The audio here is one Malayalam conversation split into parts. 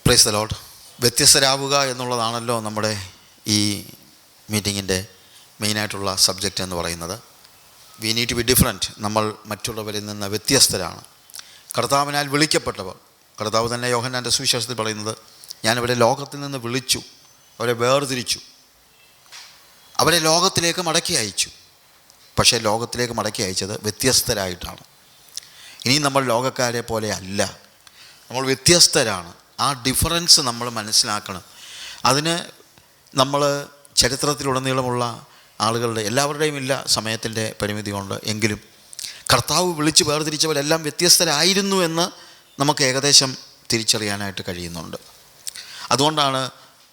Price the Lord. വ്യത്യസ്തരാവുക എന്നുള്ളതാണല്ലോ നമ്മുടെ ഈ മീറ്റിങ്ങിൻ്റെ മെയിനായിട്ടുള്ള സബ്ജക്റ്റ് എന്ന് പറയുന്നത്. We need to be different. നമ്മൾ മറ്റുള്ളവരിൽ നിന്ന് വ്യത്യസ്തരാണ്. കർത്താവിനാൽ വിളിക്കപ്പെട്ടവർ, കർത്താവ് തന്നെ യോഹന്നാൻ്റെ സുവിശേഷത്തിൽ പറയുന്നത്, ഞാനവരെ ലോകത്തിൽ നിന്ന് വിളിച്ചു, അവരെ വേർതിരിച്ചു, അവരെ ലോകത്തിലേക്ക് മടക്കി അയച്ചു. പക്ഷേ ലോകത്തിലേക്ക് മടക്കി അയച്ചത് വ്യത്യസ്തരായിട്ടാണ്. ഇനി നമ്മൾ ലോകക്കാരെ പോലെ അല്ല, നമ്മൾ വ്യത്യസ്തരാണ്. ആ ഡിഫറൻസ് നമ്മൾ മനസ്സിലാക്കണം. അതിന് നമ്മൾ ചരിത്രത്തിലുടനീളമുള്ള ആളുകളുടെ എല്ലാവരുടെയും ഇല്ല, സമയത്തിൻ്റെ പരിമിതി കൊണ്ട്, എങ്കിലും കർത്താവ് വിളിച്ച് വേർതിരിച്ചവരെല്ലാം വ്യത്യസ്തരായിരുന്നു എന്ന് നമുക്ക് ഏകദേശം തിരിച്ചറിയാനായിട്ട് കഴിയുന്നുണ്ട്. അതുകൊണ്ടാണ്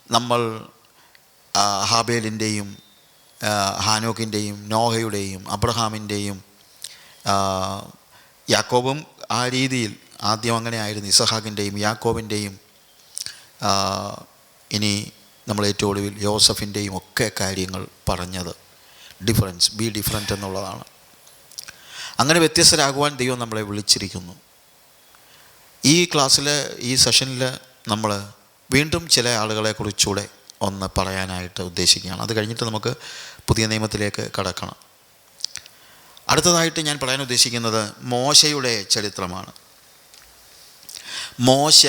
നമ്മൾ ഹാബേലിൻ്റെയും ഹാനോക്കിൻ്റെയും നോഹയുടെയും അബ്രഹാമിൻ്റെയും യാക്കോബും ആ രീതിയിൽ ആദ്യം അങ്ങനെ ആയിരുന്നു, ഇസഹാക്കിൻ്റെയും യാക്കോബിൻ്റെയും ഇനി നമ്മൾ ഏറ്റവും ഒടുവിൽ യോസഫിൻ്റെയും ഒക്കെ കാര്യങ്ങൾ പറഞ്ഞത് ഡിഫറൻസ്, ബി ഡിഫറൻറ്റ് എന്നുള്ളതാണ്. അങ്ങനെ വ്യത്യസ്തരാകുവാൻ ദൈവം നമ്മളെ വിളിച്ചിരിക്കുന്നു. ഈ ക്ലാസ്സിൽ, ഈ സെഷനിൽ നമ്മൾ വീണ്ടും ചില ആളുകളെക്കുറിച്ചുകൂടെ ഒന്ന് പറയാനായിട്ട് ഉദ്ദേശിക്കുകയാണ്. അത് കഴിഞ്ഞിട്ട് നമുക്ക് പുതിയ നിയമത്തിലേക്ക് കടക്കണം. അടുത്തതായിട്ട് ഞാൻ പറയാൻ ഉദ്ദേശിക്കുന്നത് മോശയുടെ ചരിത്രമാണ്. മോശ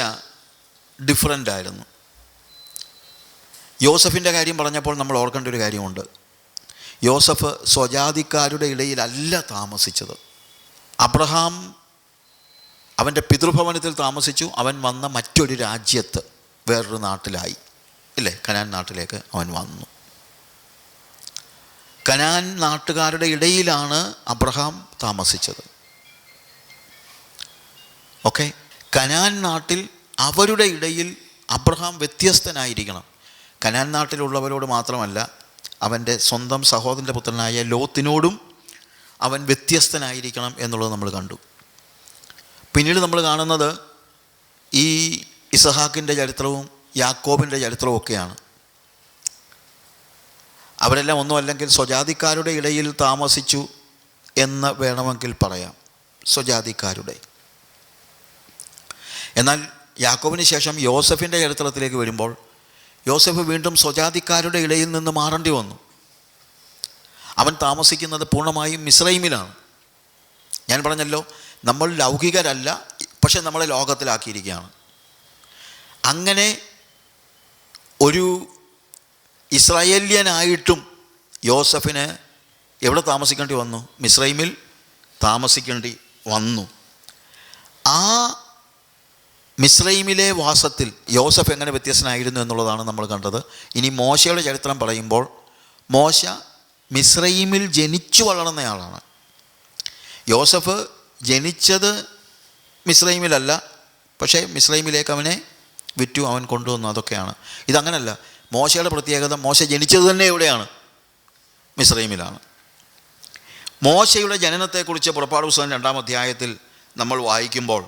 ഡിഫറൻ്റ് ആയിരുന്നു. യോസഫിൻ്റെ കാര്യം പറഞ്ഞപ്പോൾ നമ്മൾ ഓർക്കേണ്ട ഒരു കാര്യമുണ്ട്. യോസഫ് സ്വജാതിക്കാരുടെ ഇടയിലല്ല താമസിച്ചത്. അബ്രഹാം അവൻ്റെ പിതൃഭവനത്തിൽ താമസിച്ചു. അവൻ വന്ന മറ്റൊരു രാജ്യത്ത്, വേറൊരു നാട്ടിലായി, ഇല്ലേ? കനാൻ നാട്ടിലേക്ക് അവൻ വന്നു. കനാൻ നാട്ടുകാരുടെ ഇടയിലാണ് അബ്രഹാം താമസിച്ചത്. ഓക്കെ, കനാൻ നാട്ടിൽ അവരുടെ ഇടയിൽ അബ്രഹാം വ്യത്യസ്തനായിരിക്കണം. കനാൻ നാട്ടിലുള്ളവരോട് മാത്രമല്ല, അവൻ്റെ സ്വന്തം സഹോദരൻ്റെ പുത്രനായ ലോത്തിനോടും അവൻ വ്യത്യസ്തനായിരിക്കണം എന്നുള്ളത് നമ്മൾ കണ്ടു. പിന്നീട് നമ്മൾ കാണുന്നത് ഈ ഇസഹാക്കിൻ്റെ ചരിത്രവും യാക്കോബിൻ്റെ ചരിത്രവും ഒക്കെയാണ്. അവരെല്ലാം ഒന്നുമല്ലെങ്കിൽ സ്വജാതിക്കാരുടെ ഇടയിൽ താമസിച്ചു എന്ന് വേണമെങ്കിൽ പറയാം, സ്വജാതിക്കാരുടെ. എന്നാൽ യാക്കോബിന് ശേഷം യോസഫിൻ്റെ ചരിത്രത്തിലേക്ക് വരുമ്പോൾ യോസഫ് വീണ്ടും സ്വജാതിക്കാരുടെ ഇടയിൽ നിന്ന് മാറേണ്ടി വന്നു. അവൻ താമസിക്കുന്നത് പൂർണ്ണമായും മിസ്രൈമിലാണ്. ഞാൻ പറഞ്ഞല്ലോ, നമ്മൾ ലൗകികരല്ല, പക്ഷെ നമ്മളെ ലോകത്തിലാക്കിയിരിക്കുകയാണ്. അങ്ങനെ ഒരു ഇസ്രായേല്യനായിട്ടും യോസഫിന് എവിടെ താമസിക്കേണ്ടി വന്നു? മിസ്രൈമിൽ താമസിക്കേണ്ടി വന്നു. ആ മിസ്രൈമിലെ വാസത്തിൽ യോസഫ് എങ്ങനെ വ്യത്യസ്തനായിരുന്നു എന്നുള്ളതാണ് നമ്മൾ കണ്ടത്. ഇനി മോശയുടെ ചരിത്രം പറയുമ്പോൾ, മോശ മിസ്രൈമിൽ ജനിച്ചു വളർന്നയാളാണ്. യോസഫ് ജനിച്ചത് മിസ്രൈമിലല്ല, പക്ഷേ മിസ്രൈമിലേക്ക് അവനെ വിറ്റു, അവൻ കൊണ്ടുവന്നു, അതൊക്കെയാണ്. ഇതങ്ങനല്ല. മോശയുടെ പ്രത്യേകത, മോശ ജനിച്ചത് തന്നെ എവിടെയാണ്? മിസ്രൈമിലാണ്. മോശയുടെ ജനനത്തെക്കുറിച്ച് പുറപ്പാട് പുസ്തകം 2-ാം അധ്യായത്തിൽ നമ്മൾ വായിക്കുമ്പോൾ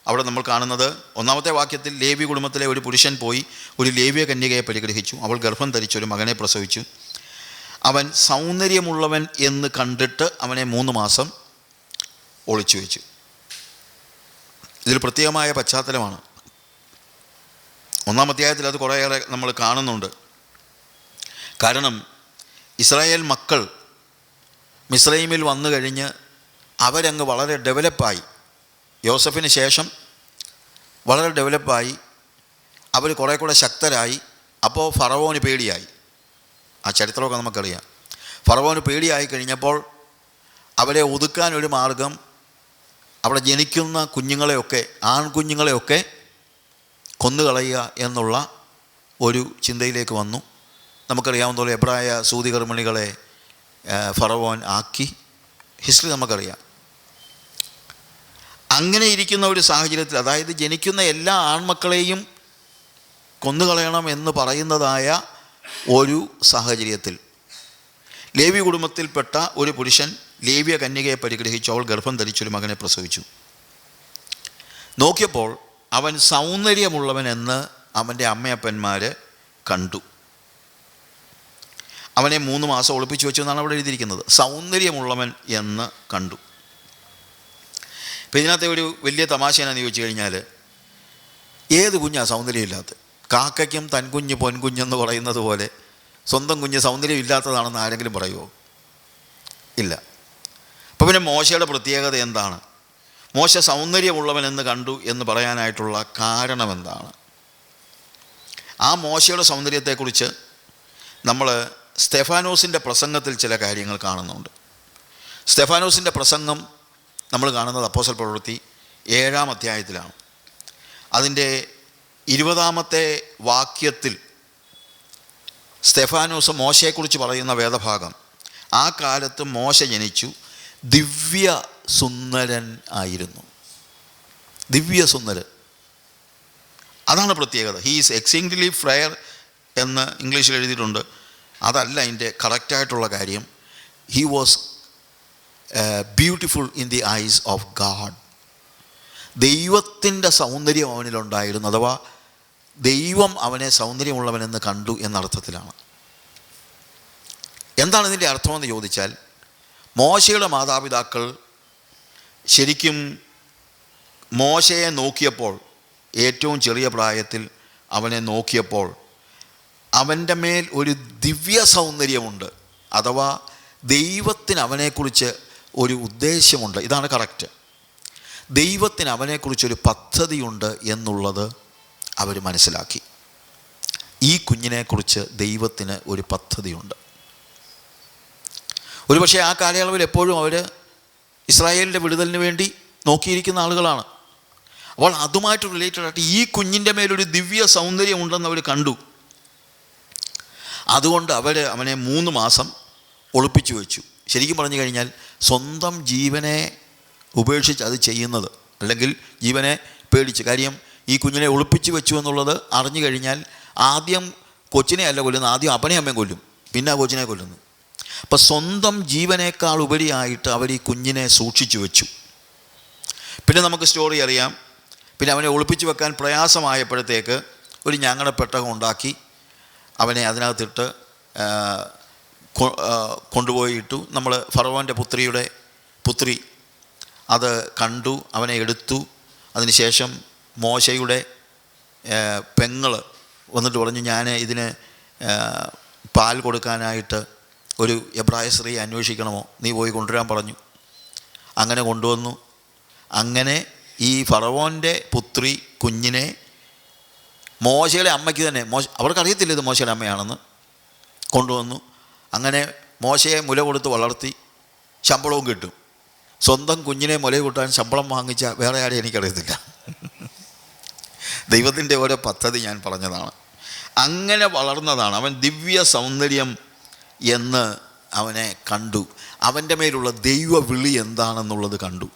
അവിടെ നമ്മൾ കാണുന്നത് 1-ാമത്തെ വാക്യത്തിൽ, ലേവ്യ കുടുംബത്തിലെ ഒരു പുരുഷൻ പോയി ഒരു ലേവ്യ കന്യകയെ പരിഗ്രഹിച്ചു. അവൾ ഗർഭം ധരിച്ചൊരു മകനെ പ്രസവിച്ചു. അവൻ സൗന്ദര്യമുള്ളവൻ എന്ന് കണ്ടിട്ട് അവനെ 3 മാസം ഒളിച്ചു വെച്ചു. ഇതിൽ പ്രത്യേകമായ പശ്ചാത്തലമാണ്. 1-ാം അധ്യായത്തിൽ അത് കുറേയേറെ നമ്മൾ കാണുന്നുണ്ട്. കാരണം ഇസ്രായേൽ മക്കൾ മിസ്രൈമിൽ വന്നു കഴിഞ്ഞ് അവരങ്ങ് വളരെ ഡെവലപ്പായി. യോസഫിന് ശേഷം വളരെ ഡെവലപ്പായി, അവർ കുറേ കൂടെ ശക്തരായി. അപ്പോൾ ഫറവോന് പേടിയായി. ആ ചരിത്രമൊക്കെ നമുക്കറിയാം. ഫറവോന് പേടിയായി കഴിഞ്ഞപ്പോൾ അവരെ ഒതുക്കാനൊരു മാർഗം, അവിടെ ജനിക്കുന്ന കുഞ്ഞുങ്ങളെയൊക്കെ, ആൺകുഞ്ഞുങ്ങളെയൊക്കെ കൊന്നുകളയുക എന്നുള്ള ഒരു ചിന്തയിലേക്ക് വന്നു. നമുക്കറിയാവുന്നതുപോലെ എബ്രായ സൂതികർമ്മിണികളെ ഫറവോൻ ആക്കി. ഹിസ്റ്ററി നമുക്കറിയാം. അങ്ങനെ ഇരിക്കുന്ന ഒരു സാഹചര്യത്തിൽ, അതായത് ജനിക്കുന്ന എല്ലാ ആൺമക്കളെയും കൊന്നുകളയണം എന്ന് പറയുന്നതായ ഒരു സാഹചര്യത്തിൽ, ലേവ്യ കുടുംബത്തിൽപ്പെട്ട ഒരു പുരുഷൻ ലേവ്യ കന്യകയെ പരിഗ്രഹിച്ചു. അവൾ ഗർഭം ധരിച്ചൊരു മകനെ പ്രസവിച്ചു. നോക്കിയപ്പോൾ അവൻ സൗന്ദര്യമുള്ളവനെന്ന് അവൻ്റെ അമ്മയപ്പന്മാർ കണ്ടു. അവനെ 3 മാസം ഒളിപ്പിച്ചു വെച്ചു എന്നാണ് അവിടെ എഴുതിയിരിക്കുന്നത്. സൗന്ദര്യമുള്ളവൻ എന്ന് കണ്ടു. അപ്പോൾ ഇതിനകത്തെ ഒരു വലിയ തമാശ എന്നാന്ന് ചോദിച്ചു കഴിഞ്ഞാൽ, ഏത് കുഞ്ഞാണ് സൗന്ദര്യമില്ലാത്തത്? കാക്കയ്ക്കും തൻകുഞ്ഞ് പൊൻകുഞ്ഞെന്ന് പറയുന്നത് പോലെ സ്വന്തം കുഞ്ഞ് സൗന്ദര്യം ഇല്ലാത്തതാണെന്ന് ആരെങ്കിലും പറയുമോ? ഇല്ല. അപ്പോൾ പിന്നെ മോശയുടെ പ്രത്യേകത എന്താണ്? മോശ സൗന്ദര്യമുള്ളവനെന്ന് കണ്ടു എന്ന് പറയാനായിട്ടുള്ള കാരണം എന്താണ്? ആ മോശയുടെ സൗന്ദര്യത്തെക്കുറിച്ച് നമ്മൾ സ്തെഫാനോസിൻ്റെ പ്രസംഗത്തിൽ ചില കാര്യങ്ങൾ കാണുന്നുണ്ട്. സ്തെഫാനോസിൻ്റെ പ്രസംഗം നമ്മൾ കാണുന്നത് അപ്പോസ്തല പ്രവൃത്തി 7-ാം അധ്യായത്തിലാണ്. അതിൻ്റെ 20-ാമത്തെ വാക്യത്തിൽ സ്തെഫാനോസ് മോശയെക്കുറിച്ച് പറയുന്ന വേദഭാഗം, ആ കാലത്ത് മോശ ജനിച്ചു, ദിവ്യ സുന്ദരൻ ആയിരുന്നു. ദിവ്യസുന്ദരൻ, അതാണ് പ്രത്യേകത. ഹീ ഈസ് എക്സീങ്ലി ഫ്രെയർ എന്ന് ഇംഗ്ലീഷിൽ എഴുതിയിട്ടുണ്ട്. അതല്ല അതിൻ്റെ കറക്റ്റായിട്ടുള്ള കാര്യം. He was beautiful in the ice of God. ദൈവത്തിൻ്റെ സൗന്ദര്യം അവനിലുണ്ടായിരുന്നു, അഥവാ ദൈവം അവനെ സൗന്ദര്യമുള്ളവനെന്ന് കണ്ടു എന്നർത്ഥത്തിലാണ്. എന്താണ് ഇതിൻ്റെ അർത്ഥമെന്ന് ചോദിച്ചാൽ, മോശയുടെ മാതാപിതാക്കൾ ശരിക്കും മോശയെ നോക്കിയപ്പോൾ, ഏറ്റവും ചെറിയ പ്രായത്തിൽ അവനെ നോക്കിയപ്പോൾ അവൻ്റെ മേൽ ഒരു ദിവ്യ സൗന്ദര്യമുണ്ട്, അഥവാ ദൈവത്തിന് അവനെക്കുറിച്ച് ഒരു ഉദ്ദേശ്യമുണ്ട്. ഇതാണ് കറക്റ്റ്. ദൈവത്തിന് അവനെക്കുറിച്ചൊരു പദ്ധതിയുണ്ട് എന്നുള്ളത് അവർ മനസ്സിലാക്കി. ഈ കുഞ്ഞിനെക്കുറിച്ച് ദൈവത്തിന് ഒരു പദ്ധതിയുണ്ട്. ഒരുപക്ഷെ ആ കാലയളവിൽ എപ്പോഴും അവർ ഇസ്രായേലിൻ്റെ വിടുതലിന് വേണ്ടി നോക്കിയിരിക്കുന്ന ആളുകളാണ്. അപ്പോൾ അതുമായിട്ട് റിലേറ്റഡ് ആയിട്ട് ഈ കുഞ്ഞിൻ്റെ മേലൊരു ദിവ്യ സൗന്ദര്യം ഉണ്ടെന്ന് അവർ കണ്ടു. അതുകൊണ്ട് അവർ അവനെ 3 മാസം ഒളിപ്പിച്ചു വെച്ചു. ശരിക്കും പറഞ്ഞു കഴിഞ്ഞാൽ സ്വന്തം ജീവനെ ഉപേക്ഷിച്ച് അത് ചെയ്യുന്നത്, അല്ലെങ്കിൽ ജീവനെ പേടിച്ച്. കാര്യം ഈ കുഞ്ഞിനെ ഒളിപ്പിച്ച് വെച്ചു എന്നുള്ളത് അറിഞ്ഞു കഴിഞ്ഞാൽ ആദ്യം കൊച്ചിനെ അല്ല കൊല്ലുന്നത്, ആദ്യം അപ്പനെ അമ്മയും കൊല്ലും, പിന്നെ ആ കൊച്ചിനെ കൊല്ലുന്നു. അപ്പം സ്വന്തം ജീവനേക്കാൾ ഉപരിയായിട്ട് അവർ ഈ കുഞ്ഞിനെ സൂക്ഷിച്ചു വെച്ചു. പിന്നെ നമുക്ക് സ്റ്റോറി അറിയാം. പിന്നെ അവനെ ഒളിപ്പിച്ച് വെക്കാൻ പ്രയാസമായപ്പോഴത്തേക്ക് ഒരു ഞങ്ങളുടെ പെട്ടകം ഉണ്ടാക്കി അവനെ അതിനകത്തിട്ട് കൊണ്ടുപോയി ഇട്ടു. നമ്മൾ ഫറവോൻ്റെ പുത്രി അത് കണ്ടു, അവനെ എടുത്തു. അതിനുശേഷം മോശയുടെ പെങ്ങൾ വന്നിട്ട് പറഞ്ഞു, ഞാൻ ഇതിന് പാൽ കൊടുക്കാനായിട്ട് ഒരു എബ്രായ സ്ത്രീയെ അന്വേഷിക്കണമോ, നീ പോയി കൊണ്ടുവരാൻ പറഞ്ഞു. അങ്ങനെ കൊണ്ടുവന്നു. അങ്ങനെ ഈ ഫറവോൻ്റെ പുത്രി കുഞ്ഞിനെ മോശയുടെ അമ്മയ്ക്ക് തന്നെ, അവർക്കറിയത്തില്ല ഇത് മോശയുടെ അമ്മയാണെന്ന്, കൊണ്ടുവന്നു. അങ്ങനെ മോശയെ മുല കൊടുത്ത് വളർത്തി, ശമ്പളവും കിട്ടും. സ്വന്തം കുഞ്ഞിനെ മുല കൂട്ടാൻ ശമ്പളം വാങ്ങിച്ച വേറെ ആരെയും എനിക്കറിയത്തില്ല. ദൈവത്തിൻ്റെ ഓരോ പദ്ധതി ഞാൻ പറഞ്ഞതാണ്. അങ്ങനെ വളർന്നതാണ് അവൻ. ദിവ്യ സൗന്ദര്യം എന്ന് അവനെ കണ്ടു. അവൻ്റെ മേലുള്ള ദൈവ വിളി എന്താണെന്നുള്ളത് കണ്ടു.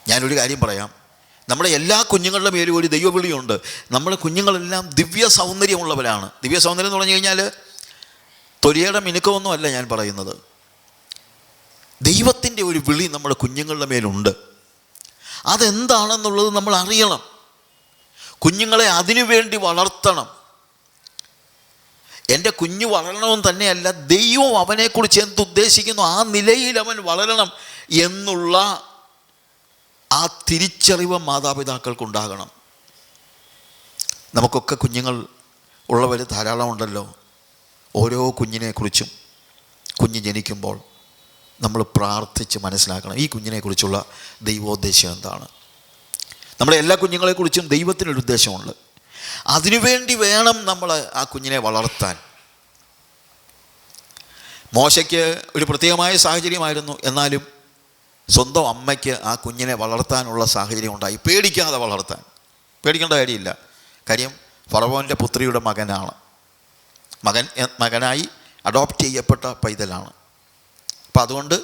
ഞാനൊരു കാര്യം പറയാം, നമ്മുടെ എല്ലാ കുഞ്ഞുങ്ങളുടെ മേലും ഒരു ദൈവവിളിയുണ്ട്. നമ്മുടെ കുഞ്ഞുങ്ങളെല്ലാം ദിവ്യ സൗന്ദര്യമുള്ളവരാണ്. ദിവ്യ സൗന്ദര്യം എന്ന് പറഞ്ഞു കഴിഞ്ഞാൽ തൊലിയുടെ മിനുക്കമൊന്നും അല്ല ഞാൻ പറയുന്നത്. ദൈവത്തിൻ്റെ ഒരു വിളി നമ്മുടെ കുഞ്ഞുങ്ങളുടെ മേലുണ്ട്. അതെന്താണെന്നുള്ളത് നമ്മൾ അറിയണം. കുഞ്ഞുങ്ങളെ അതിനുവേണ്ടി വളർത്തണം. എൻ്റെ കുഞ്ഞ് വളരണമെന്ന് തന്നെയല്ല, ദൈവം അവനെക്കുറിച്ച് എന്തുദ്ദേശിക്കുന്നു ആ നിലയിൽ അവൻ വളരണം എന്നുള്ള ആ തിരിച്ചറിവ് മാതാപിതാക്കൾക്കുണ്ടാകണം. നമുക്കൊക്കെ കുഞ്ഞുങ്ങൾ ഉള്ളവർ ധാരാളം ഉണ്ടല്ലോ. ഓരോ കുഞ്ഞിനെക്കുറിച്ചും കുഞ്ഞ് ജനിക്കുമ്പോൾ നമ്മൾ പ്രാർത്ഥിച്ച് മനസ്സിലാക്കണം ഈ കുഞ്ഞിനെക്കുറിച്ചുള്ള ദൈവോദ്ദേശം എന്താണ്. നമ്മുടെ എല്ലാ കുഞ്ഞുങ്ങളെക്കുറിച്ചും ദൈവത്തിനൊരു ഉദ്ദേശമുണ്ട്. അതിനുവേണ്ടി വേണം നമ്മൾ ആ കുഞ്ഞിനെ വളർത്താൻ. മോശയ്ക്ക് ഒരു പ്രത്യേകമായ സാഹചര്യമായിരുന്നു, എന്നാലും സ്വന്തം അമ്മയ്ക്ക് ആ കുഞ്ഞിനെ വളർത്താനുള്ള സാഹചര്യം ഉണ്ടായി. പേടിക്കാതെ വളർത്താൻ, പേടിക്കേണ്ട കാര്യമില്ല. കാര്യം ഫറവോൻ്റെ പുത്രിയുടെ മകനാണ്. മകനായി അഡോപ്റ്റ് ചെയ്യപ്പെട്ട പൈതലാണ്. അപ്പം അതുകൊണ്ട്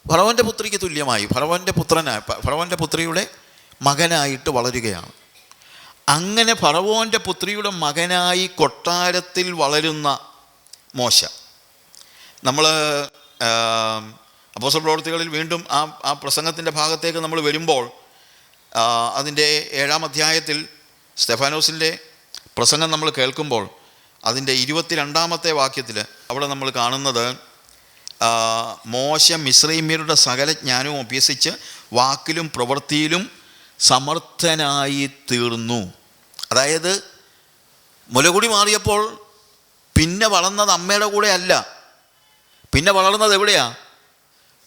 ഫറവോൻ്റെ പുത്രിക്ക് തുല്യമായി ഫറവോൻ്റെ പുത്രിയുടെ മകനായിട്ട് വളരുകയാണ്. അങ്ങനെ ഫറവോൻ്റെ പുത്രിയുടെ മകനായി കൊട്ടാരത്തിൽ വളരുന്ന മോശ, നമ്മൾ അപ്പോസ്തല പ്രവൃത്തികളിൽ വീണ്ടും ആ പ്രസംഗത്തിൻ്റെ ഭാഗത്തേക്ക് നമ്മൾ വരുമ്പോൾ അതിൻ്റെ 7-ാം അധ്യായത്തിൽ സ്തെഫാനോസിൻ്റെ പ്രസംഗം നമ്മൾ കേൾക്കുമ്പോൾ അതിൻ്റെ 22-ാമത്തെ വാക്യത്തിൽ അവിടെ നമ്മൾ കാണുന്നത്, മോശ മിസ്രയീമ്യരുടെ സകല ജ്ഞാനവും അഭ്യസിച്ച് വാക്കിലും പ്രവൃത്തിയിലും സമർത്ഥനായി തീർന്നു. അതായത് മുലകുടി മാറിയപ്പോൾ പിന്നെ വളർന്നത് അമ്മയുടെ കൂടെ അല്ല, പിന്നെ വളർന്നത് എവിടെയാ?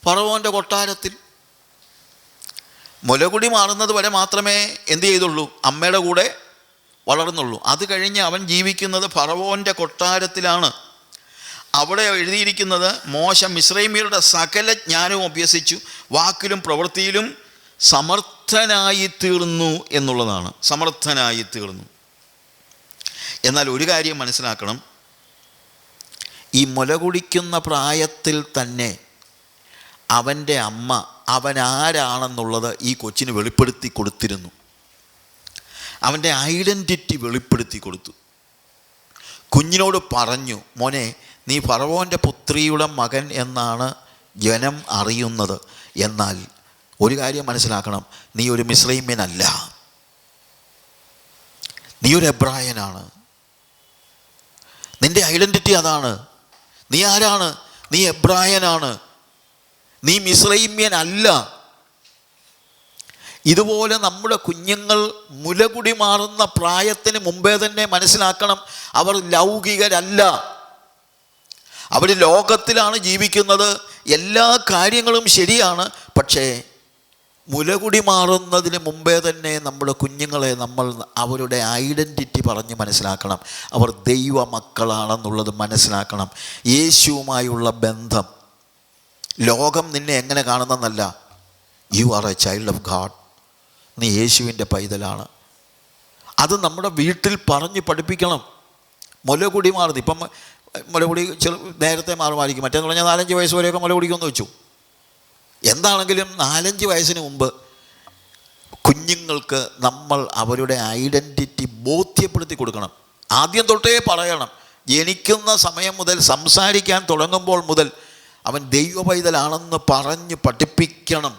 ഫറവോൻ്റെ കൊട്ടാരത്തിൽ. മുലകുടി മാറുന്നത് വരെ മാത്രമേ എന്ത് ചെയ്തുള്ളൂ? അമ്മയുടെ കൂടെ വളർന്നുള്ളൂ. അത് കഴിഞ്ഞ് അവൻ ജീവിക്കുന്നത് ഫറവോൻ്റെ കൊട്ടാരത്തിലാണ്. അവിടെ എഴുതിയിരിക്കുന്നത്, മോശ മിസ്രൈമ്യരുടെ സകല ജ്ഞാനവും അഭ്യസിച്ചു, വാക്കിലും പ്രവൃത്തിയിലും സമർത്ഥനായി തീർന്നു എന്നുള്ളതാണ്. സമർത്ഥനായി തീർന്നു. എന്നാൽ ഒരു കാര്യം മനസ്സിലാക്കണം, ഈ മുലകുടിക്കുന്ന പ്രായത്തിൽ തന്നെ അവൻ്റെ അമ്മ അവൻ ആരാണെന്നുള്ളത് ഈ കൊച്ചിന് വെളിപ്പെടുത്തി കൊടുത്തിരുന്നു. അവൻ്റെ ഐഡൻറ്റിറ്റി വെളിപ്പെടുത്തി കൊടുത്തു. കുഞ്ഞിനോട് പറഞ്ഞു, മോനെ, നീ ഫറവോൻ്റെ പുത്രിയുടെ മകൻ എന്നാണ് ജനം അറിയുന്നത്. എന്നാൽ ഒരു കാര്യം മനസ്സിലാക്കണം, നീ ഒരു മിസ്രൈമ്യനല്ല, നീ ഒരു എബ്രായനാണ്. നിൻ്റെ ഐഡൻറ്റിറ്റി അതാണ്. നീ ആരാണ്? നീ എബ്രായനാണ്, നീ മിസ്രൈമ്യനല്ല. ഇതുപോലെ നമ്മുടെ കുഞ്ഞുങ്ങൾ മുലകുടി മാറുന്ന പ്രായത്തിന് മുമ്പേ തന്നെ മനസ്സിലാക്കണം, അവർ ലൗകികരല്ല. അവർ ലോകത്തിലാണ് ജീവിക്കുന്നത്. എല്ലാ കാര്യങ്ങളും ശരിയാണ്. പക്ഷേ മുലകുടി മാറുന്നതിന് മുമ്പേ തന്നെ നമ്മുടെ കുഞ്ഞുങ്ങളെ നമ്മൾ അവരുടെ ഐഡൻറ്റിറ്റി പറഞ്ഞ് മനസ്സിലാക്കണം. അവർ ദൈവ മക്കളാണെന്നുള്ളത് മനസ്സിലാക്കണം. യേശുവുമായുള്ള ബന്ധം, ലോകം നിന്നെ എങ്ങനെ കാണുന്നതെന്നല്ല. You are a child of God. നീ യേശുവിൻ്റെ പൈതലാണ്. അത് നമ്മുടെ വീട്ടിൽ പറഞ്ഞ് പഠിപ്പിക്കണം. മുലകുടി മാറുന്നു. ഇപ്പം മുലകുടി നേരത്തെ മാറുമായിരിക്കും. മറ്റേന്ന് പറഞ്ഞാൽ 4-5 വയസ്സ് വരെയൊക്കെ മുലകുടിക്കുമെന്ന് വെച്ചു. എന്താണെങ്കിലും 4-5 വയസ്സിന് മുമ്പ് കുഞ്ഞുങ്ങൾക്ക് നമ്മൾ അവരുടെ ഐഡൻറ്റിറ്റി ബോധ്യപ്പെടുത്തി കൊടുക്കണം. ആദ്യം തൊട്ടേ പറയണം. ജനിക്കുന്ന സമയം മുതൽ, സംസാരിക്കാൻ തുടങ്ങുമ്പോൾ മുതൽ അവൻ ദൈവ പൈതലാണെന്ന് പറഞ്ഞ് പഠിപ്പിക്കണം.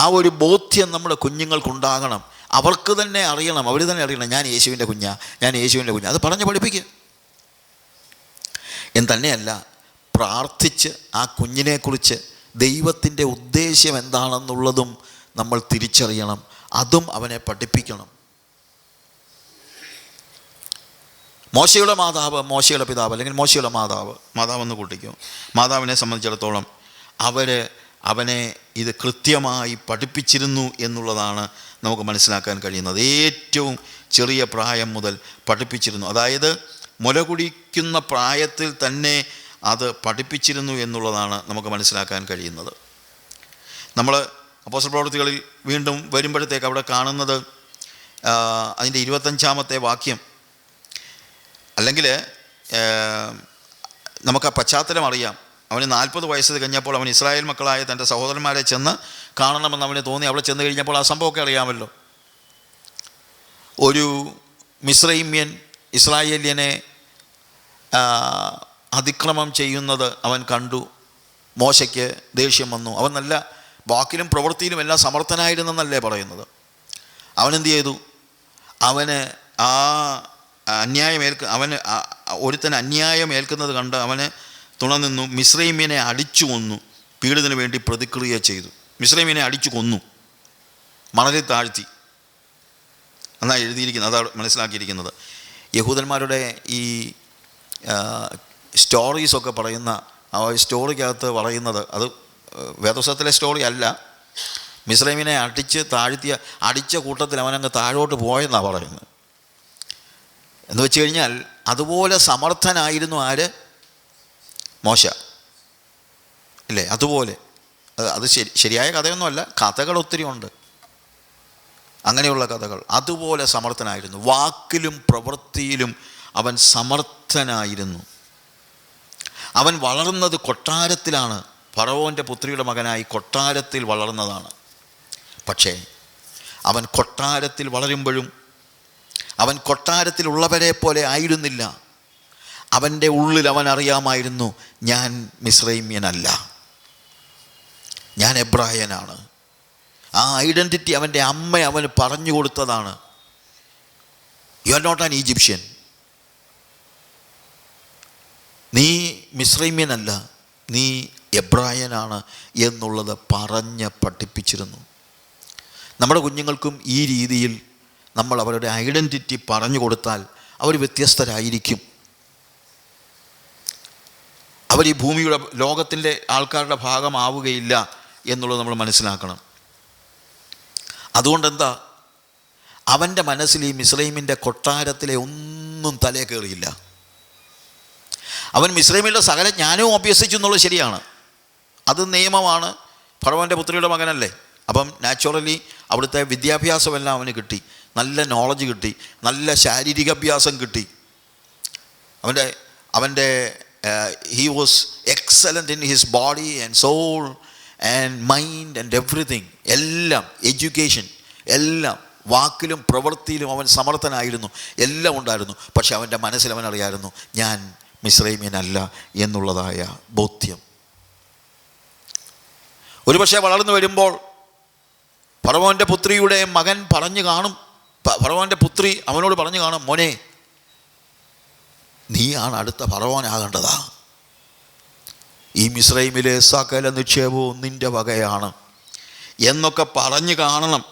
ആ ഒരു ബോധ്യം നമ്മുടെ കുഞ്ഞുങ്ങൾക്കുണ്ടാകണം. അവർക്ക് തന്നെ അറിയണം, അവർ തന്നെ അറിയണം, ഞാൻ യേശുവിൻ്റെ കുഞ്ഞാ, ഞാൻ യേശുവിൻ്റെ കുഞ്ഞാ. അത് പറഞ്ഞ് പഠിപ്പിക്കുക. എന്ന് തന്നെയല്ല, പ്രാർത്ഥിച്ച് ആ കുഞ്ഞിനെക്കുറിച്ച് ദൈവത്തിൻ്റെ ഉദ്ദേശ്യം എന്താണെന്നുള്ളതും നമ്മൾ തിരിച്ചറിയണം. അതും അവനെ പഠിപ്പിക്കണം. മോശയുടെ മാതാവ്, മോശയുടെ പിതാവ്, അല്ലെങ്കിൽ മോശയുടെ മാതാവെന്ന് കൂട്ടിക്കും. മാതാവിനെ സംബന്ധിച്ചിടത്തോളം അവനെ ഇത് കൃത്യമായി പഠിപ്പിച്ചിരുന്നു എന്നുള്ളതാണ് നമുക്ക് മനസ്സിലാക്കാൻ കഴിയുന്നത്. ഏറ്റവും ചെറിയ പ്രായം മുതൽ പഠിപ്പിച്ചിരുന്നു. അതായത് മുലകുടിക്കുന്ന പ്രായത്തിൽ തന്നെ അത് പഠിപ്പിച്ചിരുന്നു എന്നുള്ളതാണ് നമുക്ക് മനസ്സിലാക്കാൻ കഴിയുന്നത്. നമ്മൾ അപ്പോസ്തല പ്രവൃത്തികളിൽ വീണ്ടും വരുമ്പോഴത്തേക്ക് അവിടെ കാണുന്നത് അതിൻ്റെ 25-ാമത്തെ വാക്യം, അല്ലെങ്കിൽ നമുക്ക് ആ പശ്ചാത്തലം അറിയാം. അവന് 40 വയസ്സ് കഴിഞ്ഞപ്പോൾ അവൻ ഇസ്രായേൽ മക്കളായ തൻ്റെ സഹോദരന്മാരെ ചെന്ന് കാണണമെന്ന് അവന് തോന്നി. അവിടെ ചെന്ന് കഴിഞ്ഞപ്പോൾ ആ സംഭവമൊക്കെ അറിയാമല്ലോ. ഒരു മിസ്രൈമ്യൻ ഇസ്രായേല്യനെ അതിക്രമം ചെയ്യുന്നത് അവൻ കണ്ടു. മോശയ്ക്ക് ദേഷ്യം വന്നു. അവൻ നല്ല വാക്കിലും പ്രവൃത്തിയിലും എല്ലാം സമർത്ഥനായിരുന്നെന്നല്ലേ പറയുന്നത്. അവനെന്ത് ചെയ്തു? അവന് ആ അവന് ഒരുത്തൻ അന്യായം ഏൽക്കുന്നത് കണ്ട് അവന് തുണ നിന്നു. മിസ്രൈമ്യനെ അടിച്ചു കൊന്നു. പീഡിതന് വേണ്ടി പ്രതിക്രിയ ചെയ്തു. മിസ്രൈമ്യനെ അടിച്ചു കൊന്നു, മണലിൽ താഴ്ത്തി എന്നാണ് എഴുതിയിരിക്കുന്നത്. അതാണ് മനസ്സിലാക്കിയിരിക്കുന്നത്. യഹൂദന്മാരുടെ ഈ സ്റ്റോറീസൊക്കെ പറയുന്ന ആ സ്റ്റോറിക്കകത്ത് പറയുന്നത്, അത് വേദപുസ്തകത്തിലെ സ്റ്റോറി അല്ല. മിസ്രൈമിനെ അടിച്ച കൂട്ടത്തിൽ അവനങ്ങ് താഴോട്ട് പോയെന്നാണ് പറയുന്നത്. എന്ന് വെച്ച് കഴിഞ്ഞാൽ അതുപോലെ സമർത്ഥനായിരുന്നു ആര്? മോശ, ഇല്ലേ? അതുപോലെ അത് ശരിയായ കഥയൊന്നുമല്ല, കഥകൾ ഒത്തിരി ഉണ്ട്, അങ്ങനെയുള്ള കഥകൾ. അതുപോലെ സമർത്ഥനായിരുന്നു. വാക്കിലും പ്രവൃത്തിയിലും അവൻ സമർത്ഥനായിരുന്നു. അവൻ വളർന്നത് കൊട്ടാരത്തിലാണ്. ഫറവോൻ്റെ പുത്രിയുടെ മകനായി കൊട്ടാരത്തിൽ വളർന്നതാണ്. പക്ഷേ അവൻ കൊട്ടാരത്തിൽ വളരുമ്പോഴും അവൻ കൊട്ടാരത്തിലുള്ളവരെ പോലെ ആയിരുന്നില്ല. അവൻ്റെ ഉള്ളിൽ അവൻ അറിയാമായിരുന്നു, ഞാൻ മിസ്രൈമ്യനല്ല, ഞാൻ എബ്രായനാണ്. ആ ഐഡൻറ്റിറ്റി അവൻ്റെ അമ്മ അവന് പറഞ്ഞു കൊടുത്തതാണ്. You are not an Egyptian, നീ മിസ്രൈമ്യനല്ല, നീ എബ്രായനാണ് എന്നുള്ളത് പറഞ്ഞ് പഠിപ്പിച്ചിരുന്നു. നമ്മുടെ കുഞ്ഞുങ്ങൾക്കും ഈ രീതിയിൽ നമ്മൾ അവരുടെ ഐഡൻറ്റിറ്റി പറഞ്ഞു കൊടുത്താൽ അവർ വ്യത്യസ്തരായിരിക്കും. അവർ ഈ ഭൂമിയുടെ ലോകത്തിൻ്റെ ആൾക്കാരുടെ ഭാഗമാവുകയില്ല എന്നുള്ളത് നമ്മൾ മനസ്സിലാക്കണം. അതുകൊണ്ടെന്താ, അവൻ്റെ മനസ്സിൽ ഈ മിസ്രൈമിൻ്റെ കൊട്ടാരത്തിലെ ഒന്നും തലേ കയറിയില്ല. അവൻ മിസ്രൈമിലെ സകല ജ്ഞാനവും അഭ്യസിച്ചു എന്നുള്ളത് ശരിയാണ്, അത് നിയമമാണ്. ഫറവോൻ്റെ പുത്രിയുടെ മകനല്ലേ. അപ്പം നാച്ചുറലി അവിടുത്തെ വിദ്യാഭ്യാസമെല്ലാം അവന് കിട്ടി, നല്ല നോളജ് കിട്ടി, നല്ല ശാരീരിക അഭ്യാസം കിട്ടി. അവൻ്റെ he was excellent in his body and soul and mind and everything. എല്ലാം, എഡ്യൂക്കേഷൻ എല്ലാം, വാക്കിലും പ്രവൃത്തിയിലും അവൻ സമർത്ഥനായിരുന്നു, എല്ലാം ഉണ്ടായിരുന്നു. പക്ഷെ അവൻ്റെ മനസ്സിൽ അവൻ അറിയായിരുന്നു, ഞാൻ മിസ്രൈമ്യനല്ല എന്നുള്ളതായ ബോധ്യം. ഒരുപക്ഷെ വളർന്നു വരുമ്പോൾ ഫറവോൻ്റെ പുത്രിയുടെ മകൻ പറഞ്ഞു കാണും, ഫറവോൻ്റെ പുത്രി അവനോട് പറഞ്ഞു കാണും, മോനെ നീയാണ് അടുത്ത ഫറവോനാകേണ്ടതാ, ഈ മിസ്രൈമിലെ സകല നിക്ഷേപവും നിൻ്റെ വകയാണ് എന്നൊക്കെ പറഞ്ഞു കാണണം.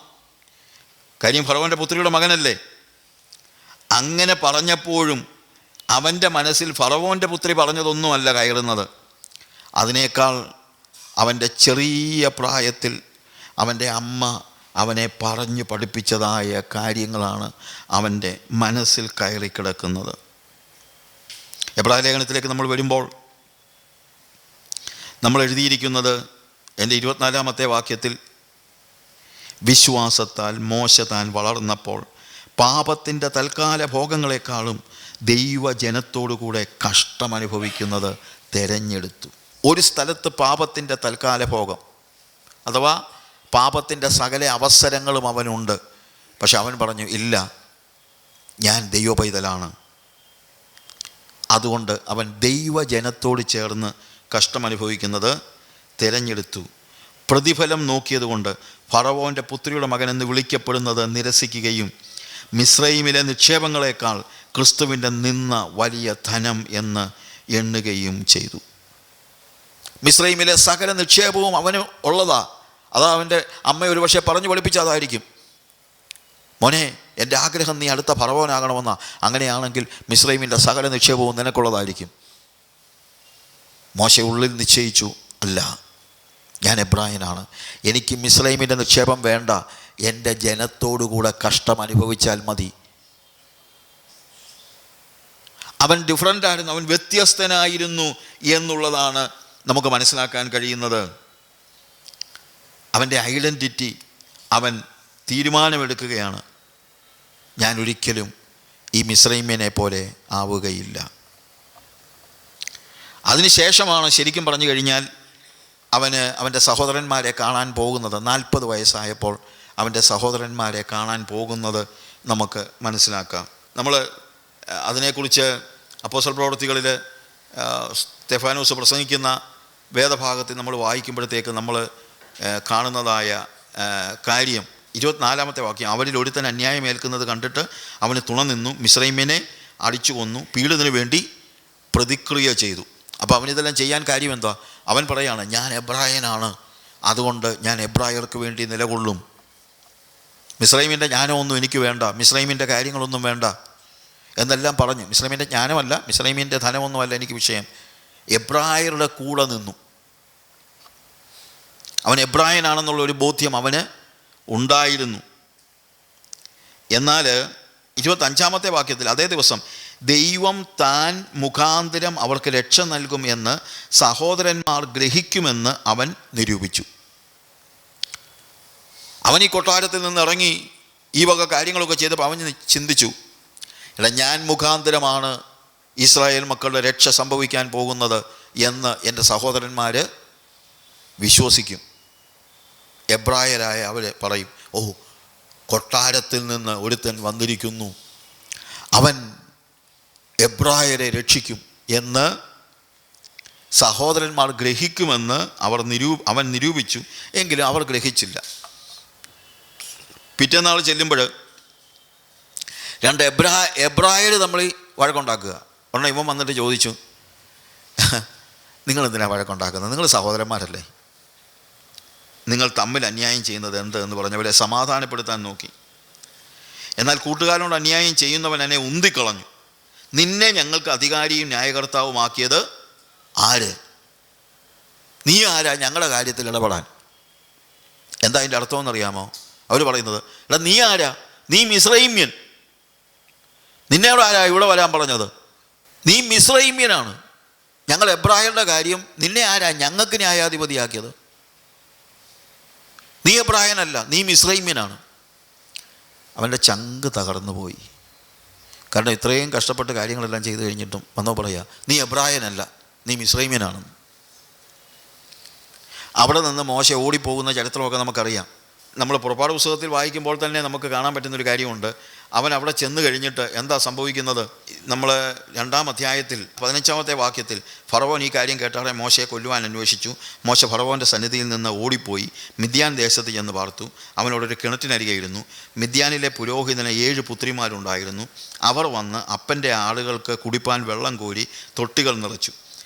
കാര്യം ഫറവോൻ്റെ പുത്രിയുടെ മകനല്ലേ. അങ്ങനെ പറഞ്ഞപ്പോഴും അവൻ്റെ മനസ്സിൽ ഫറവോൻ്റെ പുത്രി പറഞ്ഞതൊന്നുമല്ല കയറുന്നത്. അതിനേക്കാൾ അവൻ്റെ ചെറിയ പ്രായത്തിൽ അവൻ്റെ അമ്മ അവനെ പറഞ്ഞു പഠിപ്പിച്ചതായ കാര്യങ്ങളാണ് അവൻ്റെ മനസ്സിൽ കയറി കിടക്കുന്നത്. എബ്രായ ലേഖനത്തിലേക്ക് നമ്മൾ വരുമ്പോൾ നമ്മൾ എഴുതിയിരിക്കുന്നത്, എൻ്റെ 24-ാമത്തെ വാക്യത്തിൽ, വിശ്വാസത്താൽ മോശ താൻ വളർന്നപ്പോൾ പാപത്തിൻ്റെ തൽക്കാല ഭോഗങ്ങളെക്കാളും ദൈവജനത്തോടു കൂടെ കഷ്ടമനുഭവിക്കുന്നത് തിരഞ്ഞെടുത്തു. ഒരു സ്ഥലത്ത് പാപത്തിൻ്റെ തൽക്കാല ഭോഗം അഥവാ പാപത്തിൻ്റെ സകല അവസരങ്ങളും അവനുണ്ട്. പക്ഷെ അവൻ പറഞ്ഞു, ഇല്ല, ഞാൻ ദൈവ പൈതലാണ്. അതുകൊണ്ട് അവൻ ദൈവജനത്തോട് ചേർന്ന് കഷ്ടമനുഭവിക്കുന്നത് തിരഞ്ഞെടുത്തു. പ്രതിഫലം നോക്കിയതുകൊണ്ട് ഫറവോൻ്റെ പുത്രിയുടെ മകനെന്ന് വിളിക്കപ്പെടുന്നത് നിരസിക്കുകയും മിസ്രൈമിലെ നിക്ഷേപങ്ങളെക്കാൾ ക്രിസ്തുവിൻ്റെ നിന്ന വലിയ ധനം എന്ന് എണ്ണുകയും ചെയ്തു. മിസ്രൈമിലെ സകല നിക്ഷേപവും അവന് ഉള്ളതാ. അതാ അവൻ്റെ അമ്മ ഒരുപക്ഷെ പറഞ്ഞു പഠിപ്പിച്ചതായിരിക്കും, മോനെ എൻ്റെ ആഗ്രഹം നീ അടുത്ത ഫറവോനാകണമെന്നാ, അങ്ങനെയാണെങ്കിൽ മിസ്രൈമിൻ്റെ സകല നിക്ഷേപവും നിനക്കുള്ളതായിരിക്കും. മോശ ഉള്ളിൽ നിശ്ചയിച്ചു, അല്ല, ഞാൻ എബ്രായനാണ്, എനിക്ക് മിസ്രൈമിൻ്റെ നിക്ഷേപം വേണ്ട, എൻ്റെ ജനത്തോടുകൂടെ കഷ്ടം അനുഭവിച്ചാൽ മതി. അവൻ ഡിഫറൻ്റായിരുന്നു, അവൻ വ്യത്യസ്തനായിരുന്നു എന്നുള്ളതാണ് നമുക്ക് മനസ്സിലാക്കാൻ കഴിയുന്നത്. അവൻ്റെ ഐഡൻറ്റിറ്റി അവൻ തീരുമാനമെടുക്കുകയാണ്, ഞാൻ ഒരിക്കലും ഈ മിസ്രൈമ്യനെ പോലെ ആവുകയില്ല. അതിനുശേഷമാണ് ശരിക്കും പറഞ്ഞു കഴിഞ്ഞാൽ അവൻ്റെ സഹോദരന്മാരെ കാണാൻ പോകുന്നത്. 40 വയസ്സായപ്പോൾ അവൻ്റെ സഹോദരന്മാരെ കാണാൻ പോകുന്നത് നമുക്ക് മനസ്സിലാക്കാം. നമ്മൾ അതിനെക്കുറിച്ച് അപ്പോസ്തല പ്രവൃത്തികളിൽ സ്തെഫാനോസ് പ്രസംഗിക്കുന്ന വേദഭാഗത്തിൽ നമ്മൾ വായിക്കുമ്പോഴത്തേക്ക് നമ്മൾ കാണുന്നതായ കാര്യം 24-ാമത്തെ വാക്യം, അവരിൽ ഒരുത്തൻ അന്യായം ഏൽക്കുന്നത് കണ്ടിട്ട് അവന് തുണ നിന്നു, മിസ്രൈമ്യനെ അടിച്ചു കൊന്നു, പീഡിതന് വേണ്ടി പ്രതിക്രിയ ചെയ്തു. അപ്പോൾ അവനിതെല്ലാം ചെയ്യാൻ കാര്യം എന്താ? അവൻ പറയാണ്, ഞാൻ എബ്രായനാണ്, അതുകൊണ്ട് ഞാൻ എബ്രായർക്ക് വേണ്ടി നിലകൊള്ളും. മിസ്രൈമിൻ്റെ ജ്ഞാനമൊന്നും എനിക്ക് വേണ്ട, മിസ്രൈമിൻ്റെ കാര്യങ്ങളൊന്നും വേണ്ട എന്നെല്ലാം പറഞ്ഞു. മിസ്രൈമിൻ്റെ ജ്ഞാനമല്ല, മിസ്രൈമിൻ്റെ ധനമൊന്നുമല്ല എനിക്ക് വിഷയം, എബ്രായരുടെ കൂടെ നിന്നു. അവൻ എബ്രായനാണെന്നുള്ളൊരു ബോധ്യം അവന് ഉണ്ടായിരുന്നു. എന്നാൽ 25-ാമത്തെ വാക്യത്തിൽ, അതേ ദിവസം ദൈവം താൻ മുഖാന്തരം അവർക്ക് രക്ഷ നൽകും എന്ന് സഹോദരന്മാർ ഗ്രഹിക്കുമെന്ന് അവൻ നിരൂപിച്ചു. അവൻ ഈ കൊട്ടാരത്തിൽ നിന്ന് ഇറങ്ങി ഈ വക കാര്യങ്ങളൊക്കെ ചെയ്തപ്പോൾ അവൻ ചിന്തിച്ചു, എടാ, ഞാൻ മുഖാന്തരമാണ് ഇസ്രായേൽ മക്കളുടെ രക്ഷ സംഭവിക്കാൻ പോകുന്നത് എന്ന് എൻ്റെ സഹോദരന്മാർ വിശ്വസിക്കും. എബ്രായരായ അവർ പറയും, ഓ, കൊട്ടാരത്തിൽ നിന്ന് ഒരുത്തൻ വന്നിരിക്കുന്നു, അവൻ എബ്രായരെ രക്ഷിക്കും എന്ന് സഹോദരന്മാർ ഗ്രഹിക്കുമെന്ന് അവൻ നിരൂപിച്ചു. എങ്കിലും അവർ ഗ്രഹിച്ചില്ല. പിറ്റേന്നാൾ ചെല്ലുമ്പോൾ രണ്ട് എബ്രായർ നമ്മൾ വഴക്കുണ്ടാക്കുക. ഉടനെ ഇവൻ വന്നിട്ട് ചോദിച്ചു, നിങ്ങളെന്തിനാണ് വഴക്കുണ്ടാക്കുന്നത്? നിങ്ങൾ സഹോദരന്മാരല്ലേ, നിങ്ങൾ തമ്മിൽ അന്യായം ചെയ്യുന്നത് എന്ത് എന്ന് പറഞ്ഞവരെ സമാധാനപ്പെടുത്താൻ നോക്കി. എന്നാൽ കൂട്ടുകാരനോട് അന്യായം ചെയ്യുന്നവൻ എന്നെ ഉന്തിക്കളഞ്ഞു. നിന്നെ ഞങ്ങൾക്ക് അധികാരിയും ന്യായകർത്താവുമാക്കിയത് ആര്? നീ ആരാ ഞങ്ങളുടെ കാര്യത്തിൽ ഇടപെടാൻ? എന്താ അതിൻ്റെ അർത്ഥമെന്നറിയാമോ? അവർ പറയുന്നത്, എടാ നീ ആരാ? നീ മിസ്രൈമ്യൻ. നിന്നോട് ആരാ ഇവിടെ വരാൻ പറഞ്ഞത്? നീ മിസ്രൈമ്യനാണ്. ഞങ്ങൾ എബ്രായരുടെ കാര്യം നിന്നെ ആരാ ഞങ്ങൾക്ക് ന്യായാധിപതിയാക്കിയത്? നീ എബ്രായനല്ല, നീ മിസ്രൈമ്യനാണ്. അവൻ്റെ ചങ്ക് തകർന്നു പോയി. കാരണം ഇത്രയും കഷ്ടപ്പെട്ട് കാര്യങ്ങളെല്ലാം ചെയ്തു കഴിഞ്ഞിട്ടും വന്നോ പറയാ, നീ എബ്രായനല്ല, നീ മിസ്രൈമ്യനാണെന്ന്. അവിടെ നിന്ന് മോശ ഓടിപ്പോകുന്ന ചരിത്രമൊക്കെ നമുക്കറിയാം. നമ്മൾ പുറപ്പാട് പുസ്തകത്തിൽ വായിക്കുമ്പോൾ തന്നെ നമുക്ക് കാണാൻ പറ്റുന്നൊരു കാര്യമുണ്ട്. അവൻ അവിടെ ചെന്ന് കഴിഞ്ഞിട്ട് എന്താ സംഭവിക്കുന്നത്? നമ്മൾ 2-ാം അധ്യായത്തിൽ 15-ാമത്തെ വാക്യത്തിൽ ഫറവോൻ ഈ കാര്യം കേട്ടാറെ മോശയെ കൊല്ലുവാൻ അന്വേഷിച്ചു. മോശ ഫറവോൻ്റെ സന്നിധിയിൽ നിന്ന് ഓടിപ്പോയി മിദ്യാൻ ദേശത്ത് ചെന്ന് പാർത്തു. അവനോടൊരു കിണറ്റിനരികെ ഇരുന്നു. മിദ്യാനിലെ പുരോഹിതന് 7 പുത്രിമാരുണ്ടായിരുന്നു. അവർ വന്ന് അപ്പൻ്റെ ആളുകൾക്ക് കുടിപ്പാൻ വെള്ളം കോരി തൊട്ടികൾ നിറച്ചു.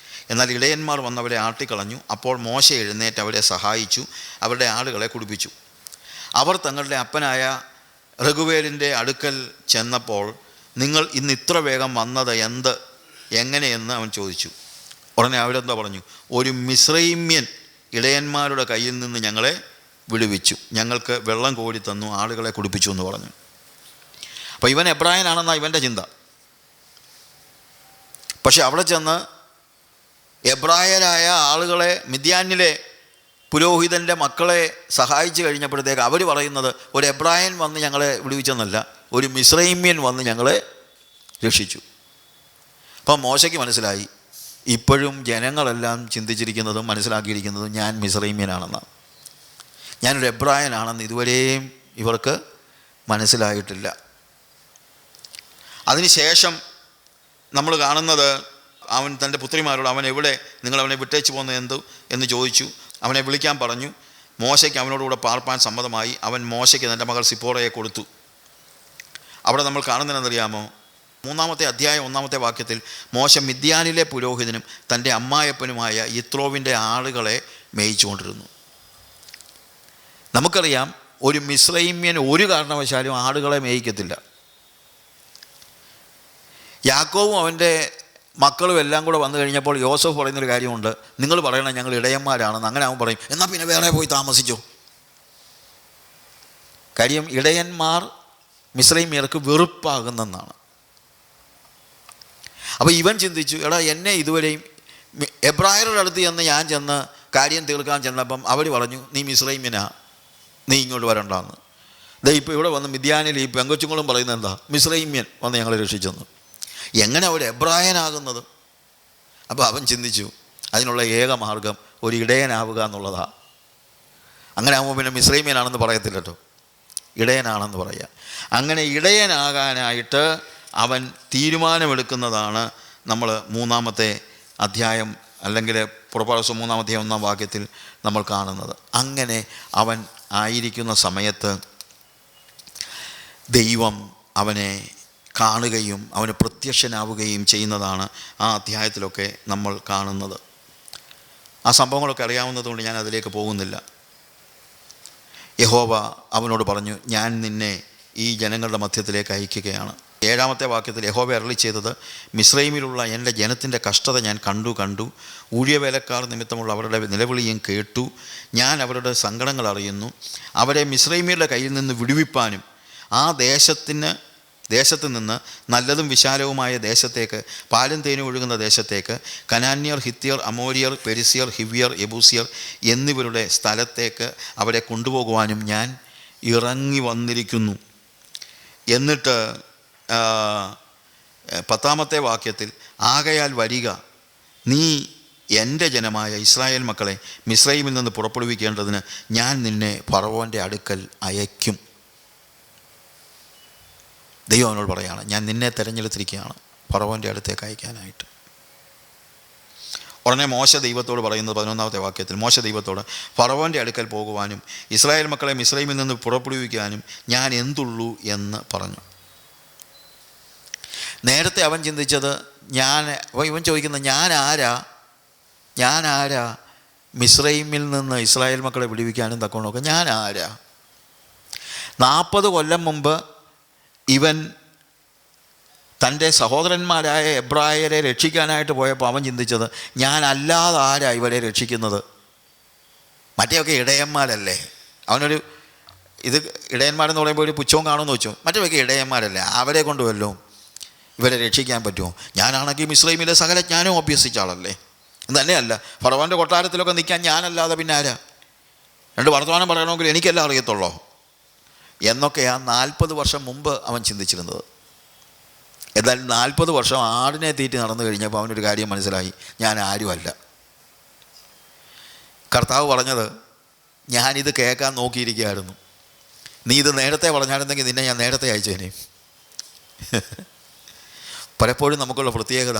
എന്നാൽ ഇടയന്മാർ വന്നവരെ ആട്ടിക്കളഞ്ഞു. അപ്പോൾ മോശ എഴുന്നേറ്റ് അവരെ സഹായിച്ചു, അവരുടെ ആളുകളെ കുടിപ്പിച്ചു. അവർ തങ്ങളുടെ അപ്പനായ റഘുവേലിൻ്റെ അടുക്കൽ ചെന്നപ്പോൾ, നിങ്ങൾ ഇന്ന് ഇത്ര വേഗം വന്നത് എങ്ങനെയെന്ന് അവൻ ചോദിച്ചു. ഉടനെ അവരെന്താ പറഞ്ഞു? ഒരു മിസ്രൈമ്യൻ ഇടയന്മാരുടെ കയ്യിൽ നിന്ന് ഞങ്ങളെ വിടുവിച്ചു, ഞങ്ങൾക്ക് വെള്ളം കോരി തന്നു, ആളുകളെ കുടിപ്പിച്ചു എന്ന് പറഞ്ഞു. അപ്പോൾ ഇവൻ എബ്രായനാണെന്നാണ് ഇവൻ്റെ ചിന്ത. പക്ഷെ അവിടെ ചെന്ന് എബ്രായരായ ആളുകളെ, മിദ്യാനിലെ പുരോഹിതൻ്റെ മക്കളെ സഹായിച്ചു കഴിഞ്ഞപ്പോഴത്തേക്ക് അവർ പറയുന്നത്, ഒരു എബ്രായൻ വന്ന് ഞങ്ങളെ വിടുവിച്ചെന്നല്ല, ഒരു മിസ്രൈമ്യൻ വന്ന് ഞങ്ങളെ രക്ഷിച്ചു. അപ്പം മോശയ്ക്ക് മനസ്സിലായി, ഇപ്പോഴും ജനങ്ങളെല്ലാം ചിന്തിച്ചിരിക്കുന്നതും മനസ്സിലാക്കിയിരിക്കുന്നതും ഞാൻ മിസ്രൈമ്യനാണെന്നാണ്. ഞാനൊരു എബ്രായനാണെന്ന് ഇതുവരെയും ഇവർക്ക് മനസ്സിലായിട്ടില്ല. അതിനുശേഷം നമ്മൾ കാണുന്നത്, അവൻ തൻ്റെ പുത്രിമാരോട്, അവൻ എവിടെ, നിങ്ങളവനെ വിട്ടേച്ച് പോകുന്നത് എന്ന് ചോദിച്ചു. അവനെ വിളിക്കാൻ പറഞ്ഞു. മോശയ്ക്ക് അവനോടുകൂടെ പാർപ്പാൻ സമ്മതമായി. അവൻ മോശയ്ക്ക് തൻ്റെ മകൾ സിപ്പോറയെ കൊടുത്തു. അവിടെ നമ്മൾ കാണുന്നതെന്നറിയാമോ? 3-ാമത്തെ അധ്യായം 1-ാമത്തെ വാക്യത്തിൽ മോശ മിദ്യാനിലെ പുരോഹിതനും തൻ്റെ അമ്മായപ്പനുമായ യിത്രോവിൻ്റെ ആളുകളെ മേയിച്ചുകൊണ്ടിരുന്നു. നമുക്കറിയാം, ഒരു മിസ്രൈമ്യൻ ഒരു കാരണവശാലും ആടുകളെ മേയിക്കത്തില്ല. യാക്കോബും അവൻ്റെ മക്കളും എല്ലാം കൂടെ വന്നു കഴിഞ്ഞപ്പോൾ യോസഫ് പറയുന്നൊരു കാര്യമുണ്ട്, നിങ്ങൾ പറയണം ഞങ്ങൾ ഇടയന്മാരാണെന്ന്. അങ്ങനെ അവൻ പറയും, എന്നാൽ പിന്നെ വേറെ പോയി താമസിച്ചോ. കാര്യം ഇടയന്മാർ മിസ്രൈമ്യർക്ക് വെറുപ്പാകുന്നെന്നാണ്. അപ്പോൾ ഇവൻ ചിന്തിച്ചു, എടാ എന്നെ ഇതുവരെയും എബ്രായരുടെ അടുത്ത് ഞാൻ ചെന്ന് കാര്യം തീർക്കാൻ ചെന്നപ്പം അവർ പറഞ്ഞു, നീ മിസ്രൈമ്യനാ, നീ ഇങ്ങോട്ട് വരണ്ടെന്ന്. ഇപ്പോൾ ഇവിടെ വന്ന് മിദ്യാനിൽ ഈ പെങ്കൊച്ചുങ്ങളും പറയുന്നത് എന്താ, മിസ്രൈമ്യൻ വന്ന് ഞങ്ങളെ രക്ഷിച്ചെന്ന്. എങ്ങനെ ഒരു എബ്രായനാകുന്നത്? അപ്പോൾ അവൻ ചിന്തിച്ചു, അതിനുള്ള ഏക മാർഗം ഒരു ഇടയനാവുക എന്നുള്ളതാണ്. അങ്ങനെ ആകുമ്പോൾ പിന്നെ മിസ്രൈമ്യനാണെന്ന് പറയത്തില്ലട്ടോ, ഇടയനാണെന്ന് പറയാം. അങ്ങനെ ഇടയനാകാനായിട്ട് അവൻ തീരുമാനമെടുക്കുന്നതാണ് നമ്മൾ 3-ാമത്തെ അധ്യായം, അല്ലെങ്കിൽ പുറപ്പാട് പുസ്തകം 3-ാം അധ്യായം 1-ാം വാക്യത്തിൽ നമ്മൾ കാണുന്നത്. അങ്ങനെ അവൻ ആയിരിക്കുന്ന സമയത്ത് ദൈവം അവനെ കാണുകയും അവന് പ്രത്യക്ഷനാവുകയും ചെയ്യുന്നതാണ് ആ അധ്യായത്തിലൊക്കെ നമ്മൾ കാണുന്നത്. ആ സംഭവങ്ങളൊക്കെ അറിയാവുന്നതുകൊണ്ട് ഞാൻ അതിലേക്ക് പോകുന്നില്ല. യഹോവ അവനോട് പറഞ്ഞു, ഞാൻ നിന്നെ ഈ ജനങ്ങളുടെ മധ്യത്തിലേക്ക് അയക്കുകയാണ്. 7-ാമത്തെ വാക്യത്തിൽ യഹോവ അരുളി ചെയ്തത്, മിസ്രൈമിലുള്ള എൻ്റെ ജനത്തിൻ്റെ കഷ്ടത ഞാൻ കണ്ടു, ഊഴിയവേലക്കാർ നിമിത്തമുള്ള അവരുടെ നിലവിളിയും കേട്ടു. ഞാൻ അവരുടെ സങ്കടങ്ങൾ അറിയുന്നു. അവരെ മിസ്രൈമ്യരുടെ കയ്യിൽ നിന്ന് വിടുവിപ്പാനും ആ ദേശത്ത് നിന്ന് നല്ലതും വിശാലവുമായ ദേശത്തേക്ക്, പാലും തേനും ഒഴുകുന്ന ദേശത്തേക്ക്, കനാന്യർ, ഹിത്യർ, അമോര്യർ, പെരിസ്യർ, ഹിവ്യർ, യെബൂസിയർ എന്നിവരുടെ സ്ഥലത്തേക്ക് അവരെ കൊണ്ടുപോകുവാനും ഞാൻ ഇറങ്ങി വന്നിരിക്കുന്നു. എന്നിട്ട് 10-ാമത്തെ വാക്യത്തിൽ, ആകയാൽ വരിക, നീ എൻ്റെ ജനമായ ഇസ്രായേൽ മക്കളെ മിസ്രൈമിൽ നിന്ന് പുറപ്പെടുവിക്കേണ്ടതിന് ഞാൻ നിന്നെ ഫറവോൻ്റെ അടുക്കൽ അയക്കും. ദൈവം അവനോട് പറയുകയാണ്, ഞാൻ നിന്നെ തിരഞ്ഞെടുത്തിരിക്കുകയാണ് ഫറവോൻ്റെ അടുത്തേക്ക് അയക്കാനായിട്ട്. ഉടനെ മോശ ദൈവത്തോട് പറയുന്നത് 11-ാമത്തെ വാക്യത്തിൽ, മോശ ദൈവത്തോട്, ഫറവോൻ്റെ അടുക്കൽ പോകുവാനും ഇസ്രായേൽ മക്കളെ മിസ്രൈമിൽ നിന്ന് പുറപ്പെടുവിക്കാനും ഞാൻ എന്തുള്ളൂ എന്ന് പറഞ്ഞു. നേരത്തെ അവൻ ചിന്തിച്ചത്, ഇവൻ ചോദിക്കുന്നത്, ഞാൻ ആരാ, മിസ്രൈമിൽ നിന്ന് ഇസ്രായേൽ മക്കളെ വിടുവിക്കാനും തക്കവണ്ണമൊക്കെ ഞാൻ ആരാ? 40 കൊല്ലം മുമ്പ് ഇവൻ തൻ്റെ സഹോദരന്മാരായ എബ്രായരെ രക്ഷിക്കാനായിട്ട് പോയപ്പോൾ അവൻ ചിന്തിച്ചത്, ഞാൻ അല്ലാതെ ആരാ ഇവരെ രക്ഷിക്കുന്നത്? മറ്റേയൊക്കെ ഇടയന്മാരല്ലേ? അവനൊരു ഇത് ഇടയന്മാരെന്ന് പറയുമ്പോൾ ഒരു പുച്ഛവും കാണുമെന്ന് വെച്ചു. മറ്റേയൊക്കെ ഇടയന്മാരല്ലേ, അവരെ കൊണ്ടുവല്ലോ ഇവരെ രക്ഷിക്കാൻ പറ്റുമോ? ഞാനാണെങ്കിൽ മിസ്രൈമിലെ സകല ജ്ഞാനവും അഭ്യസിച്ച ആളല്ലേ. തന്നെയല്ല, ഫറവോൻ്റെ കൊട്ടാരത്തിലൊക്കെ നിൽക്കാൻ ഞാനല്ലാതെ പിന്നെ ആരാ? 2 വർത്തമാനം പറയണമെങ്കിൽ എനിക്കെല്ലാം അറിയത്തുള്ളൂ എന്നൊക്കെയാണ് 40 വർഷം മുമ്പ് അവൻ ചിന്തിച്ചിരുന്നത്. എന്നാൽ 40 വർഷം ആടിനെ തീറ്റി നടന്നു കഴിഞ്ഞപ്പോൾ അവനൊരു കാര്യം മനസ്സിലായി, ഞാൻ ആരുമല്ല. കർത്താവ് പറഞ്ഞത്, ഞാനിത് കേൾക്കാൻ നോക്കിയിരിക്കുകയായിരുന്നു, നീ ഇത് നേരത്തെ പറഞ്ഞായിരുന്നെങ്കിൽ നിന്നെ ഞാൻ നേരത്തെ അയച്ചേനെ. പലപ്പോഴും നമുക്കുള്ള പ്രത്യേകത,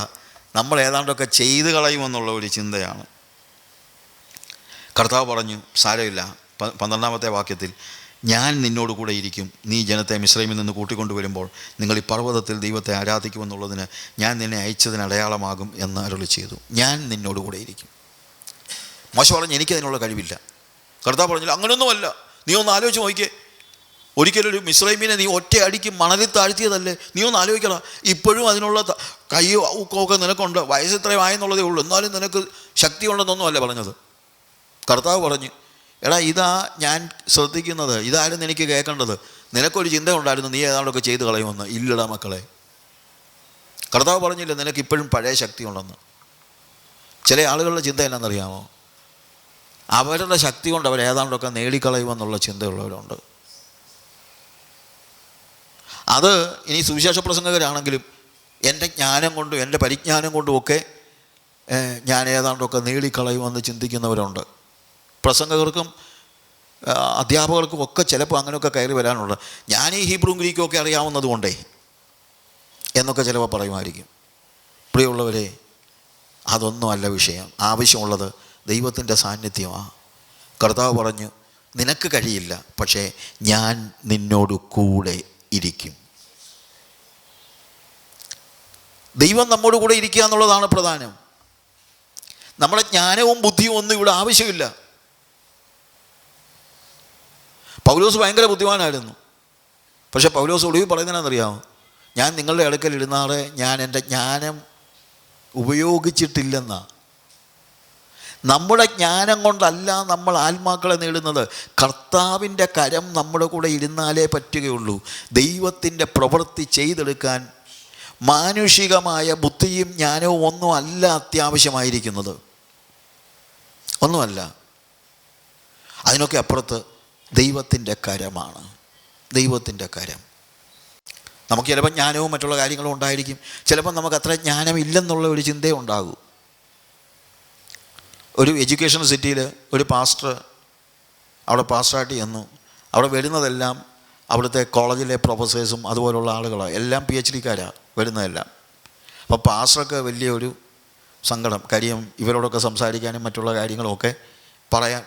നമ്മൾ ഏതാണ്ടൊക്കെ ചെയ്തു കളയുമെന്നുള്ള ഒരു ചിന്തയാണ്. കർത്താവ് പറഞ്ഞു, സാരമില്ല, 12-ാമത്തെ വാക്യത്തിൽ, ഞാൻ നിന്നോട് കൂടെ ഇരിക്കും, നീ ജനത്തെ മിസ്രൈമിൽ നിന്ന് കൂട്ടിക്കൊണ്ടുവരുമ്പോൾ നിങ്ങൾ ഈ പർവ്വതത്തിൽ ദൈവത്തെ ആരാധിക്കുമെന്നുള്ളതിന് ഞാൻ നിന്നെ അയച്ചതിന് അടയാളമാകും എന്ന് അരുളി ചെയ്തു. ഞാൻ നിന്നോട് കൂടെ ഇരിക്കും. മോശ പറഞ്ഞു, എനിക്കതിനുള്ള കഴിവില്ല. കർത്താവ് പറഞ്ഞില്ല, അങ്ങനെയൊന്നുമല്ല, നീ ഒന്ന് ആലോചിച്ച് നോക്കിയേ. ഒരിക്കലൊരു മിസ്രൈമിനെ നീ ഒറ്റ അടിക്ക് മണലിൽ താഴ്ത്തിയതല്ലേ? നീ ഒന്ന് ആലോചിക്കണം. ഇപ്പോഴും അതിനുള്ള കയ്യോ ഊക്കമൊക്കെ നിനക്കുണ്ട്, വയസ്സ് ഇത്രയും ആയെന്നുള്ളതേ ഉള്ളൂ, എന്നാലും നിനക്ക് ശക്തി ഉണ്ടെന്നൊന്നുമല്ല പറഞ്ഞത്. കർത്താവ് പറഞ്ഞു, എടാ, ഇതാ ഞാൻ ശ്രദ്ധിക്കുന്നത്, ഇതായിരുന്നു എനിക്ക് കേൾക്കേണ്ടത്. നിനക്കൊരു ചിന്ത ഉണ്ടായിരുന്നു, നീ ഏതാണ്ടൊക്കെ ചെയ്ത് കളയുമെന്ന്. ഇല്ലടാ മക്കളെ, കർത്താവ് പറഞ്ഞില്ല നിനക്ക് ഇപ്പോഴും പഴയ ശക്തി ഉണ്ടെന്ന്. ചില ആളുകളുടെ ചിന്ത എന്നാണെന്നറിയാമോ? അവരുടെ ശക്തി കൊണ്ട് അവർ ഏതാണ്ടൊക്കെ നേടിക്കളയുമെന്നുള്ള ചിന്തയുള്ളവരുണ്ട്. അത് ഇനി സുവിശേഷ പ്രസംഗകരാണെങ്കിലും എൻ്റെ ജ്ഞാനം കൊണ്ടും എൻ്റെ പരിജ്ഞാനം കൊണ്ടുമൊക്കെ ഞാൻ ഏതാണ്ടൊക്കെ നേടിക്കളയുമെന്ന് ചിന്തിക്കുന്നവരുണ്ട്. പ്രസംഗകർക്കും അധ്യാപകർക്കും ഒക്കെ ചിലപ്പോൾ അങ്ങനെയൊക്കെ കയറി വരാനുണ്ട്. ഞാൻ ഈ ഹീബ്രുവും ഗ്രീക്കും ഒക്കെ അറിയാവുന്നത് കൊണ്ടേ എന്നൊക്കെ ചിലപ്പോൾ പറയുമായിരിക്കും. പ്രിയമുള്ളവരെ, അതൊന്നും അല്ല വിഷയം. ആവശ്യമുള്ളത് ദൈവത്തിൻ്റെ സാന്നിധ്യമാണ്. കർത്താവ് പറഞ്ഞു, നിനക്ക് കഴിയില്ല, പക്ഷേ ഞാൻ നിന്നോട് കൂടെ ഇരിക്കും. ദൈവം നമ്മോട് കൂടെ ഇരിക്കുക എന്നുള്ളതാണ് പ്രധാനം. നമ്മുടെ ജ്ഞാനവും ബുദ്ധിയും ഒന്നും ഇവിടെ ആവശ്യമില്ല. പൗലോസ് ഭയങ്കര ബുദ്ധിമാനായിരുന്നു. പക്ഷേ പൗലോസ് ഒടുവിൽ പറയുന്നതെന്നറിയാമോ? ഞാൻ നിങ്ങളുടെ അടുക്കൽ ഇരുന്നാറെ ഞാൻ എൻ്റെ ജ്ഞാനം ഉപയോഗിച്ചിട്ടില്ലെന്നാ. നമ്മുടെ ജ്ഞാനം കൊണ്ടല്ല നമ്മൾ ആത്മാക്കളെ നേടുന്നത്. കർത്താവിൻ്റെ കരം നമ്മുടെ കൂടെ ഇരുന്നാലേ പറ്റുകയുള്ളൂ. ദൈവത്തിൻ്റെ പ്രവൃത്തി ചെയ്തെടുക്കാൻ മാനുഷികമായ ബുദ്ധിയും ജ്ഞാനവും ഒന്നും അല്ല അത്യാവശ്യമായിരിക്കുന്നത്, ഒന്നുമല്ല. അതിനൊക്കെ അപ്പുറത്ത് ദൈവത്തിൻ്റെ കരമാണ്. ദൈവത്തിൻ്റെ കരം. നമുക്ക് ചിലപ്പോൾ ജ്ഞാനവും മറ്റുള്ള കാര്യങ്ങളും ഉണ്ടായിരിക്കും, ചിലപ്പോൾ നമുക്ക് അത്ര ജ്ഞാനമില്ലെന്നുള്ള ഒരു ചിന്തയും ഉണ്ടാകും. ഒരു എഡ്യൂക്കേഷൻ സിറ്റിയിൽ ഒരു പാസ്റ്റർ അവിടെ പാസ്റ്ററായിട്ട് ചെന്നു. അവിടെ വരുന്നതെല്ലാം അവിടുത്തെ കോളേജിലെ പ്രൊഫസേഴ്സും അതുപോലുള്ള ആളുകളാണ്, എല്ലാം PhD-കാരാണ് വരുന്നതെല്ലാം. അപ്പോൾ പാസ്റ്റർക്ക് വലിയൊരു സങ്കടം. കാര്യം ഇവരോടൊക്കെ സംസാരിക്കാനും മറ്റുള്ള കാര്യങ്ങളുമൊക്കെ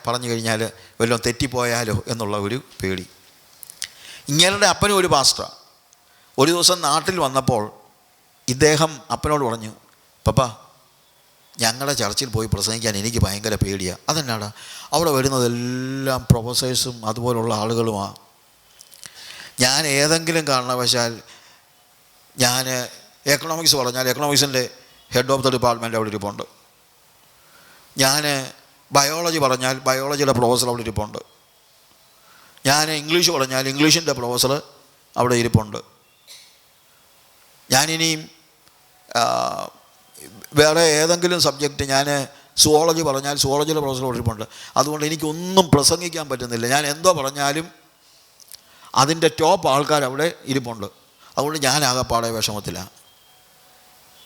പറഞ്ഞു കഴിഞ്ഞാൽ വല്ലതും തെറ്റിപ്പോയാലോ എന്നുള്ള ഒരു പേടി. ഇങ്ങേരുടെ അപ്പനും ഒരു പാസ്റ്ററാണ്. ഒരു ദിവസം നാട്ടിൽ വന്നപ്പോൾ ഇദ്ദേഹം അപ്പനോട് പറഞ്ഞു, പപ്പാ, ഞങ്ങളുടെ ചർച്ചിൽ പോയി പ്രസംഗിക്കാൻ എനിക്ക് ഭയങ്കര പേടിയാണ്. അതെന്നാടാ? അവിടെ വരുന്നതെല്ലാം പ്രൊഫസേഴ്സും അതുപോലുള്ള ആളുകളുമാണ്. ഞാൻ ഏതെങ്കിലും കാരണവശാൽ ഞാൻ എക്കണോമിക്സ് പറഞ്ഞാൽ എക്കണോമിക്സിൻ്റെ ഹെഡ് ഓഫ് ദ ഡിപ്പാർട്ട്മെൻറ്റ് അവിടെ ഇരിപ്പുണ്ട്. ഞാൻ ബയോളജി പറഞ്ഞാൽ ബയോളജിയുടെ പ്രൊഫസർ അവിടെ ഇരിപ്പുണ്ട്. ഞാൻ ഇംഗ്ലീഷ് പറഞ്ഞാൽ ഇംഗ്ലീഷിൻ്റെ പ്രൊഫസർ അവിടെ ഇരിപ്പുണ്ട്. ഞാനിനിയും വേറെ ഏതെങ്കിലും സബ്ജക്റ്റ്, ഞാൻ സുവോളജി പറഞ്ഞാൽ സുവോളജിയുടെ പ്രൊഫസർ അവിടെ ഇരിപ്പുണ്ട്. അതുകൊണ്ട് എനിക്കൊന്നും പ്രസംഗിക്കാൻ പറ്റുന്നില്ല. ഞാൻ എന്തോ പറഞ്ഞാലും അതിൻ്റെ ടോപ്പ് ആൾക്കാർ അവിടെ ഇരിപ്പുണ്ട്. അതുകൊണ്ട് ഞാൻ ആകെപ്പാടെ വിഷമത്തിലാണ്.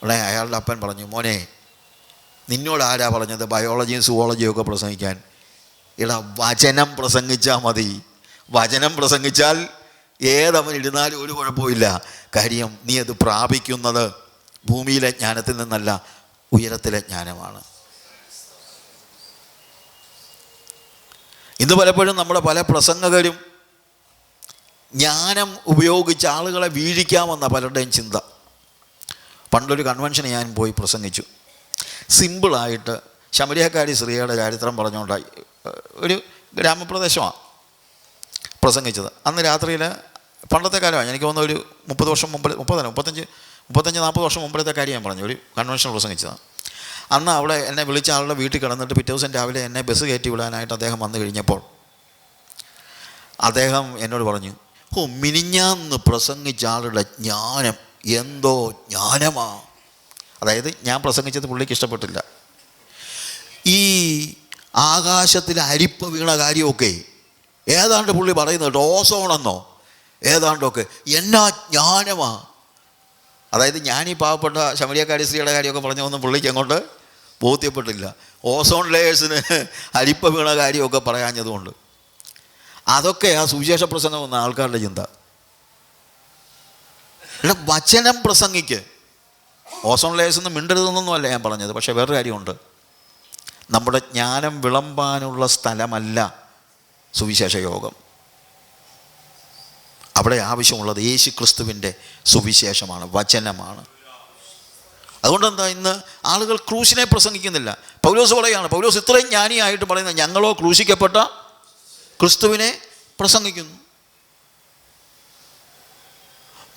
ഉടനെ അയാളുടെ അപ്പൻ പറഞ്ഞു, മോനെ, നിന്നോട് ആരാ പറഞ്ഞത് ബയോളജിയും സുവോളജിയും ഒക്കെ പ്രസംഗിക്കാൻ? എടാ, വചനം പ്രസംഗിച്ചാൽ മതി. വചനം പ്രസംഗിച്ചാൽ ഏതവൻ ഇരുന്നാലും ഒരു കുഴപ്പമില്ല. കാര്യം നീ അത് പ്രാപിക്കുന്നത് ഭൂമിയിലെ ജ്ഞാനത്തിൽ നിന്നല്ല, ഉയരത്തിലെ ജ്ഞാനമാണ്. ഇന്ന് പലപ്പോഴും നമ്മുടെ പല പ്രസംഗകരും ജ്ഞാനം ഉപയോഗിച്ച് ആളുകളെ വീഴിക്കാമെന്ന പലരുടെയും ചിന്ത. പണ്ടൊരു കൺവെൻഷന് ഞാൻ പോയി പ്രസംഗിച്ചു. സിമ്പിളായിട്ട് ശമരിയക്കാരി സ്ത്രീയുടെ ചരിത്രം പറഞ്ഞുകൊണ്ടായി ഒരു ഗ്രാമപ്രദേശമാണ് പ്രസംഗിച്ചത്. അന്ന് രാത്രിയിൽ, പണ്ടത്തെ കാലമാണ്, എനിക്ക് തോന്നുന്ന ഒരു 30 വർഷം മുമ്പ്, 35-40 വർഷം മുമ്പിലത്തെ കാര്യം ഞാൻ പറഞ്ഞു. ഒരു കൺവെൻഷൻ പ്രസംഗിച്ചതാണ്. അന്ന് അവിടെ എന്നെ വിളിച്ച ആളുടെ വീട്ടിൽ കിടന്നിട്ട് പിറ്റേ ദിവസം രാവിലെ എന്നെ ബസ് കയറ്റി വിടാനായിട്ട് അദ്ദേഹം വന്നു കഴിഞ്ഞപ്പോൾ അദ്ദേഹം എന്നോട് പറഞ്ഞു, മിനിഞ്ഞാന്ന് പ്രസംഗിച്ച ആളുടെ ജ്ഞാനം എന്തോ ജ്ഞാനമാ. അതായത് ഞാൻ പ്രസംഗിച്ചത് പുള്ളിക്ക് ഇഷ്ടപ്പെട്ടില്ല. ഈ ആകാശത്തിൽ അരിപ്പ വീണ കാര്യമൊക്കെ ഏതാണ്ട് പുള്ളി പറയുന്നത് ഓസോണെന്നോ ഏതാണ്ടൊക്കെ എന്നാ ജ്ഞാനമാ. അതായത് ഞാൻ ഈ പാവപ്പെട്ട ശമരിയക്കാരി സ്ത്രീയുടെ കാര്യമൊക്കെ പറഞ്ഞൊന്നും പുള്ളിക്ക് അങ്ങോട്ട് ബോധ്യപ്പെട്ടില്ല. ഓസോൺ ലെയേഴ്സിന് അരിപ്പ വീണ കാര്യമൊക്കെ പറയാഞ്ഞതുകൊണ്ട്. അതൊക്കെ ആ സുവിശേഷ പ്രസംഗം വന്ന ആൾക്കാരുടെ ചിന്ത. ഇവിടെ വചനം പ്രസംഗിക്ക്. ഓസോൺ ലെയേഴ്സ് ഒന്നും മിണ്ടരുതെന്നൊന്നുമല്ല ഞാൻ പറഞ്ഞത്. പക്ഷേ വേറൊരു കാര്യമുണ്ട്, നമ്മുടെ ജ്ഞാനം വിളമ്പാനുള്ള സ്ഥലമല്ല സുവിശേഷ യോഗം. അവിടെ ആവശ്യമുള്ളത് യേശു ക്രിസ്തുവിൻ്റെ സുവിശേഷമാണ്, വചനമാണ്. അതുകൊണ്ടെന്താ ഇന്ന് ആളുകൾ ക്രൂശിനെ പ്രസംഗിക്കുന്നില്ല. പൗലോസ് പറയുകയാണ്, പൗലോസ് ഇത്രയും ജ്ഞാനിയായിട്ട് പറയുന്നത്, ഞങ്ങളോ ക്രൂശിക്കപ്പെട്ട ക്രിസ്തുവിനെ പ്രസംഗിക്കുന്നു.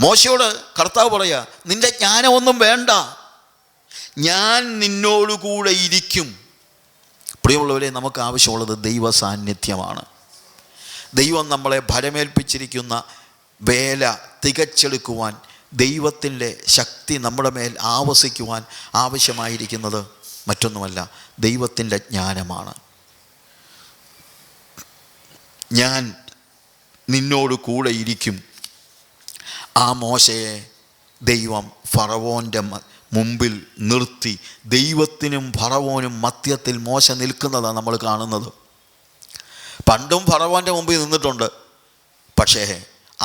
മോശയോട് കർത്താവ് പറയുക, നിന്റെ ജ്ഞാനമൊന്നും വേണ്ട, ഞാൻ നിന്നോടുകൂടെ ഇരിക്കും. പ്രിയമുള്ളവരെ, നമുക്ക് ആവശ്യമുള്ളത് ദൈവ സാന്നിധ്യമാണ്. ദൈവം നമ്മളെ ഭരമേൽപ്പിച്ചിരിക്കുന്ന വേല തികച്ചെടുക്കുവാൻ, ദൈവത്തിൻ്റെ ശക്തി നമ്മുടെ മേൽ ആവസിക്കുവാൻ ആവശ്യമായിരിക്കുന്നത് മറ്റൊന്നുമല്ല, ദൈവത്തിൻ്റെ ജ്ഞാനമാണ്. ഞാൻ നിന്നോട് കൂടെ ഇരിക്കും. ആ മോശയെ ദൈവം ഫറവോൻ്റെ മുമ്പിൽ നിർത്തി. ദൈവത്തിനും ഫറവോനും മധ്യത്തിൽ മോശ നിൽക്കുന്നതാണ് നമ്മൾ കാണുന്നത്. പണ്ടും ഫറവോൻ്റെ മുമ്പിൽ നിന്നിട്ടുണ്ട്. പക്ഷേ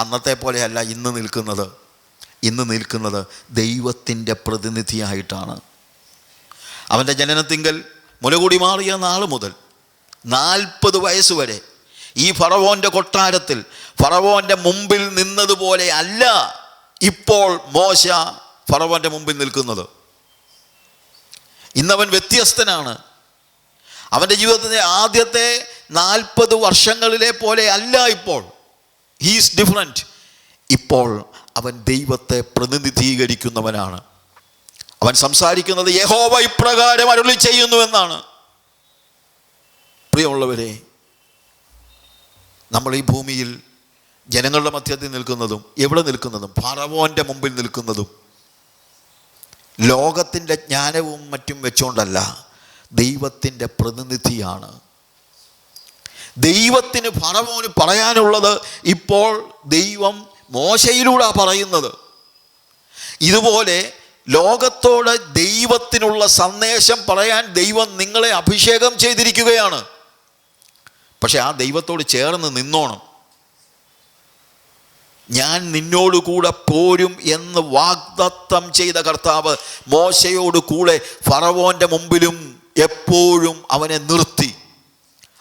അന്നത്തെ പോലെയല്ല ഇന്ന് നിൽക്കുന്നത്. ഇന്ന് നിൽക്കുന്നത് ദൈവത്തിൻ്റെ പ്രതിനിധിയായിട്ടാണ്. അവൻ്റെ ജനനത്തിങ്കൽ മുലകൂടി മാറിയ നാൾ മുതൽ 40 വയസ്സ് വരെ ഈ ഫറവോൻ്റെ കൊട്ടാരത്തിൽ ഫറവോൻ്റെ മുമ്പിൽ നിന്നതുപോലെ അല്ല ഇപ്പോൾ മോശ ഫറവോൻ്റെ മുമ്പിൽ നിൽക്കുന്നത്. ഇന്നവൻ വ്യത്യസ്തനാണ്. അവൻ്റെ ജീവിതത്തിൻ്റെ ആദ്യത്തെ 40 വർഷങ്ങളിലെ പോലെ അല്ല ഇപ്പോൾ. He is different. ഇപ്പോൾ അവൻ ദൈവത്തെ പ്രതിനിധീകരിക്കുന്നവനാണ്. അവൻ സംസാരിക്കുന്നത് യഹോവ ഇപ്രകാരം അരുളി ചെയ്യുന്നുവെന്നാണ്. പ്രിയമുള്ളവരെ, നമ്മൾ ഈ ഭൂമിയിൽ ജനങ്ങളുടെ മധ്യത്തിൽ നിൽക്കുന്നതും എവിടെ നിൽക്കുന്നതും ഫറവോൻ്റെ മുമ്പിൽ നിൽക്കുന്നതും ലോകത്തിൻ്റെ ജ്ഞാനവും മറ്റും വെച്ചുകൊണ്ടല്ല, ദൈവത്തിൻ്റെ പ്രതിനിധിയാണ്. ദൈവത്തിന് ഫറവോന് പറയാനുള്ളത് ഇപ്പോൾ ദൈവം മോശയിലൂടെ പറയുന്നത്. ഇതുപോലെ ലോകത്തോട് ദൈവത്തിനുള്ള സന്ദേശം പറയാൻ ദൈവം നിങ്ങളെ അഭിഷേകം ചെയ്തിരിക്കുകയാണ്. പക്ഷെ ആ ദൈവത്തോട് ചേർന്ന് നിന്നോണം. ഞാൻ നിന്നോട് കൂടെ പോരും എന്ന് വാഗ്ദത്തം ചെയ്ത കർത്താവ് മോശയോട് കൂടെ ഫറവോൻ്റെ മുമ്പിലും എപ്പോഴും അവനെ നിർത്തി.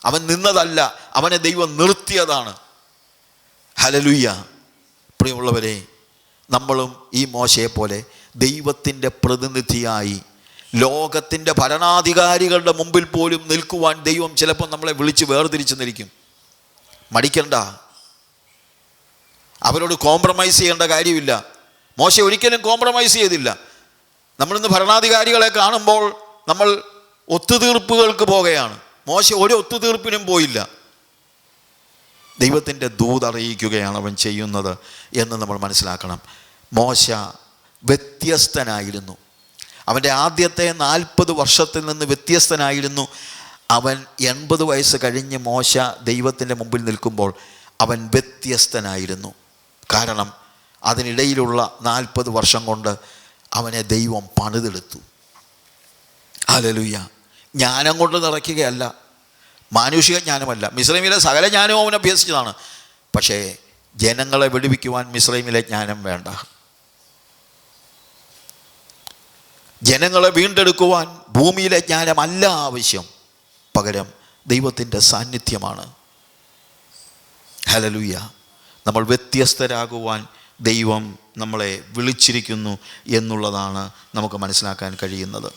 അവൻ നിന്നതല്ല, അവനെ ദൈവം നിർത്തിയതാണ്. ഹല്ലേലൂയ. പ്രിയമുള്ളവരെ, നമ്മളും ഈ മോശയെപ്പോലെ ദൈവത്തിൻ്റെ പ്രതിനിധിയായി ലോകത്തിൻ്റെ ഭരണാധികാരികളുടെ മുമ്പിൽ പോലും നിൽക്കുവാൻ ദൈവം ചിലപ്പോൾ നമ്മളെ വിളിച്ച് വേർതിരിച്ച് നിൽക്കും. മടിക്കണ്ട. അവരോട് കോംപ്രമൈസ് ചെയ്യേണ്ട കാര്യമില്ല. മോശ ഒരിക്കലും കോംപ്രമൈസ് ചെയ്തില്ല. നമ്മളിന്ന് ഭരണാധികാരികളെ കാണുമ്പോൾ നമ്മൾ ഒത്തുതീർപ്പുകൾക്ക് പോകുകയാണ്. മോശ ഒരു ഒത്തുതീർപ്പിനും പോയില്ല. ദൈവത്തിൻ്റെ ദൂത് അറിയിക്കുകയാണ് അവൻ ചെയ്യുന്നത് എന്ന് നമ്മൾ മനസ്സിലാക്കണം. മോശ വ്യത്യസ്തനായിരുന്നു. അവൻ്റെ ആദ്യത്തെ 40 വർഷത്തിൽ നിന്ന് വ്യത്യസ്തനായിരുന്നു. അവൻ 80 വയസ്സ് കഴിഞ്ഞ് മോശ ദൈവത്തിൻ്റെ മുമ്പിൽ നിൽക്കുമ്പോൾ അവൻ വ്യത്യസ്തനായിരുന്നു. കാരണം അതിനിടയിലുള്ള 40 വർഷം കൊണ്ട് അവനെ ദൈവം പണിതെടുത്തു. ഹല്ലേലൂയ. ജ്ഞാനം കൊണ്ട് നിറയ്ക്കുകയല്ല, മാനുഷിക ജ്ഞാനമല്ല. മിസ്രൈമിലെ സകല ജ്ഞാനവും അവൻ അഭ്യസിച്ചതാണ്. പക്ഷേ ജനങ്ങളെ വെടിവെക്കുവാൻ മിസ്രൈമിലെ ജ്ഞാനം വേണ്ട. ജനങ്ങളെ വീണ്ടെടുക്കുവാൻ ഭൂമിയിലെ ജ്ഞാനമല്ല ആവശ്യം. പകരം ദൈവത്തിൻ്റെ സാന്നിധ്യമാണ്. ഹല്ലേലൂയ. നമ്മൾ വ്യത്യസ്തരാകുവാൻ ദൈവം നമ്മളെ വിളിച്ചിരിക്കുന്നു എന്നുള്ളതാണ് നമുക്ക് മനസ്സിലാക്കാൻ കഴിയുന്നത്.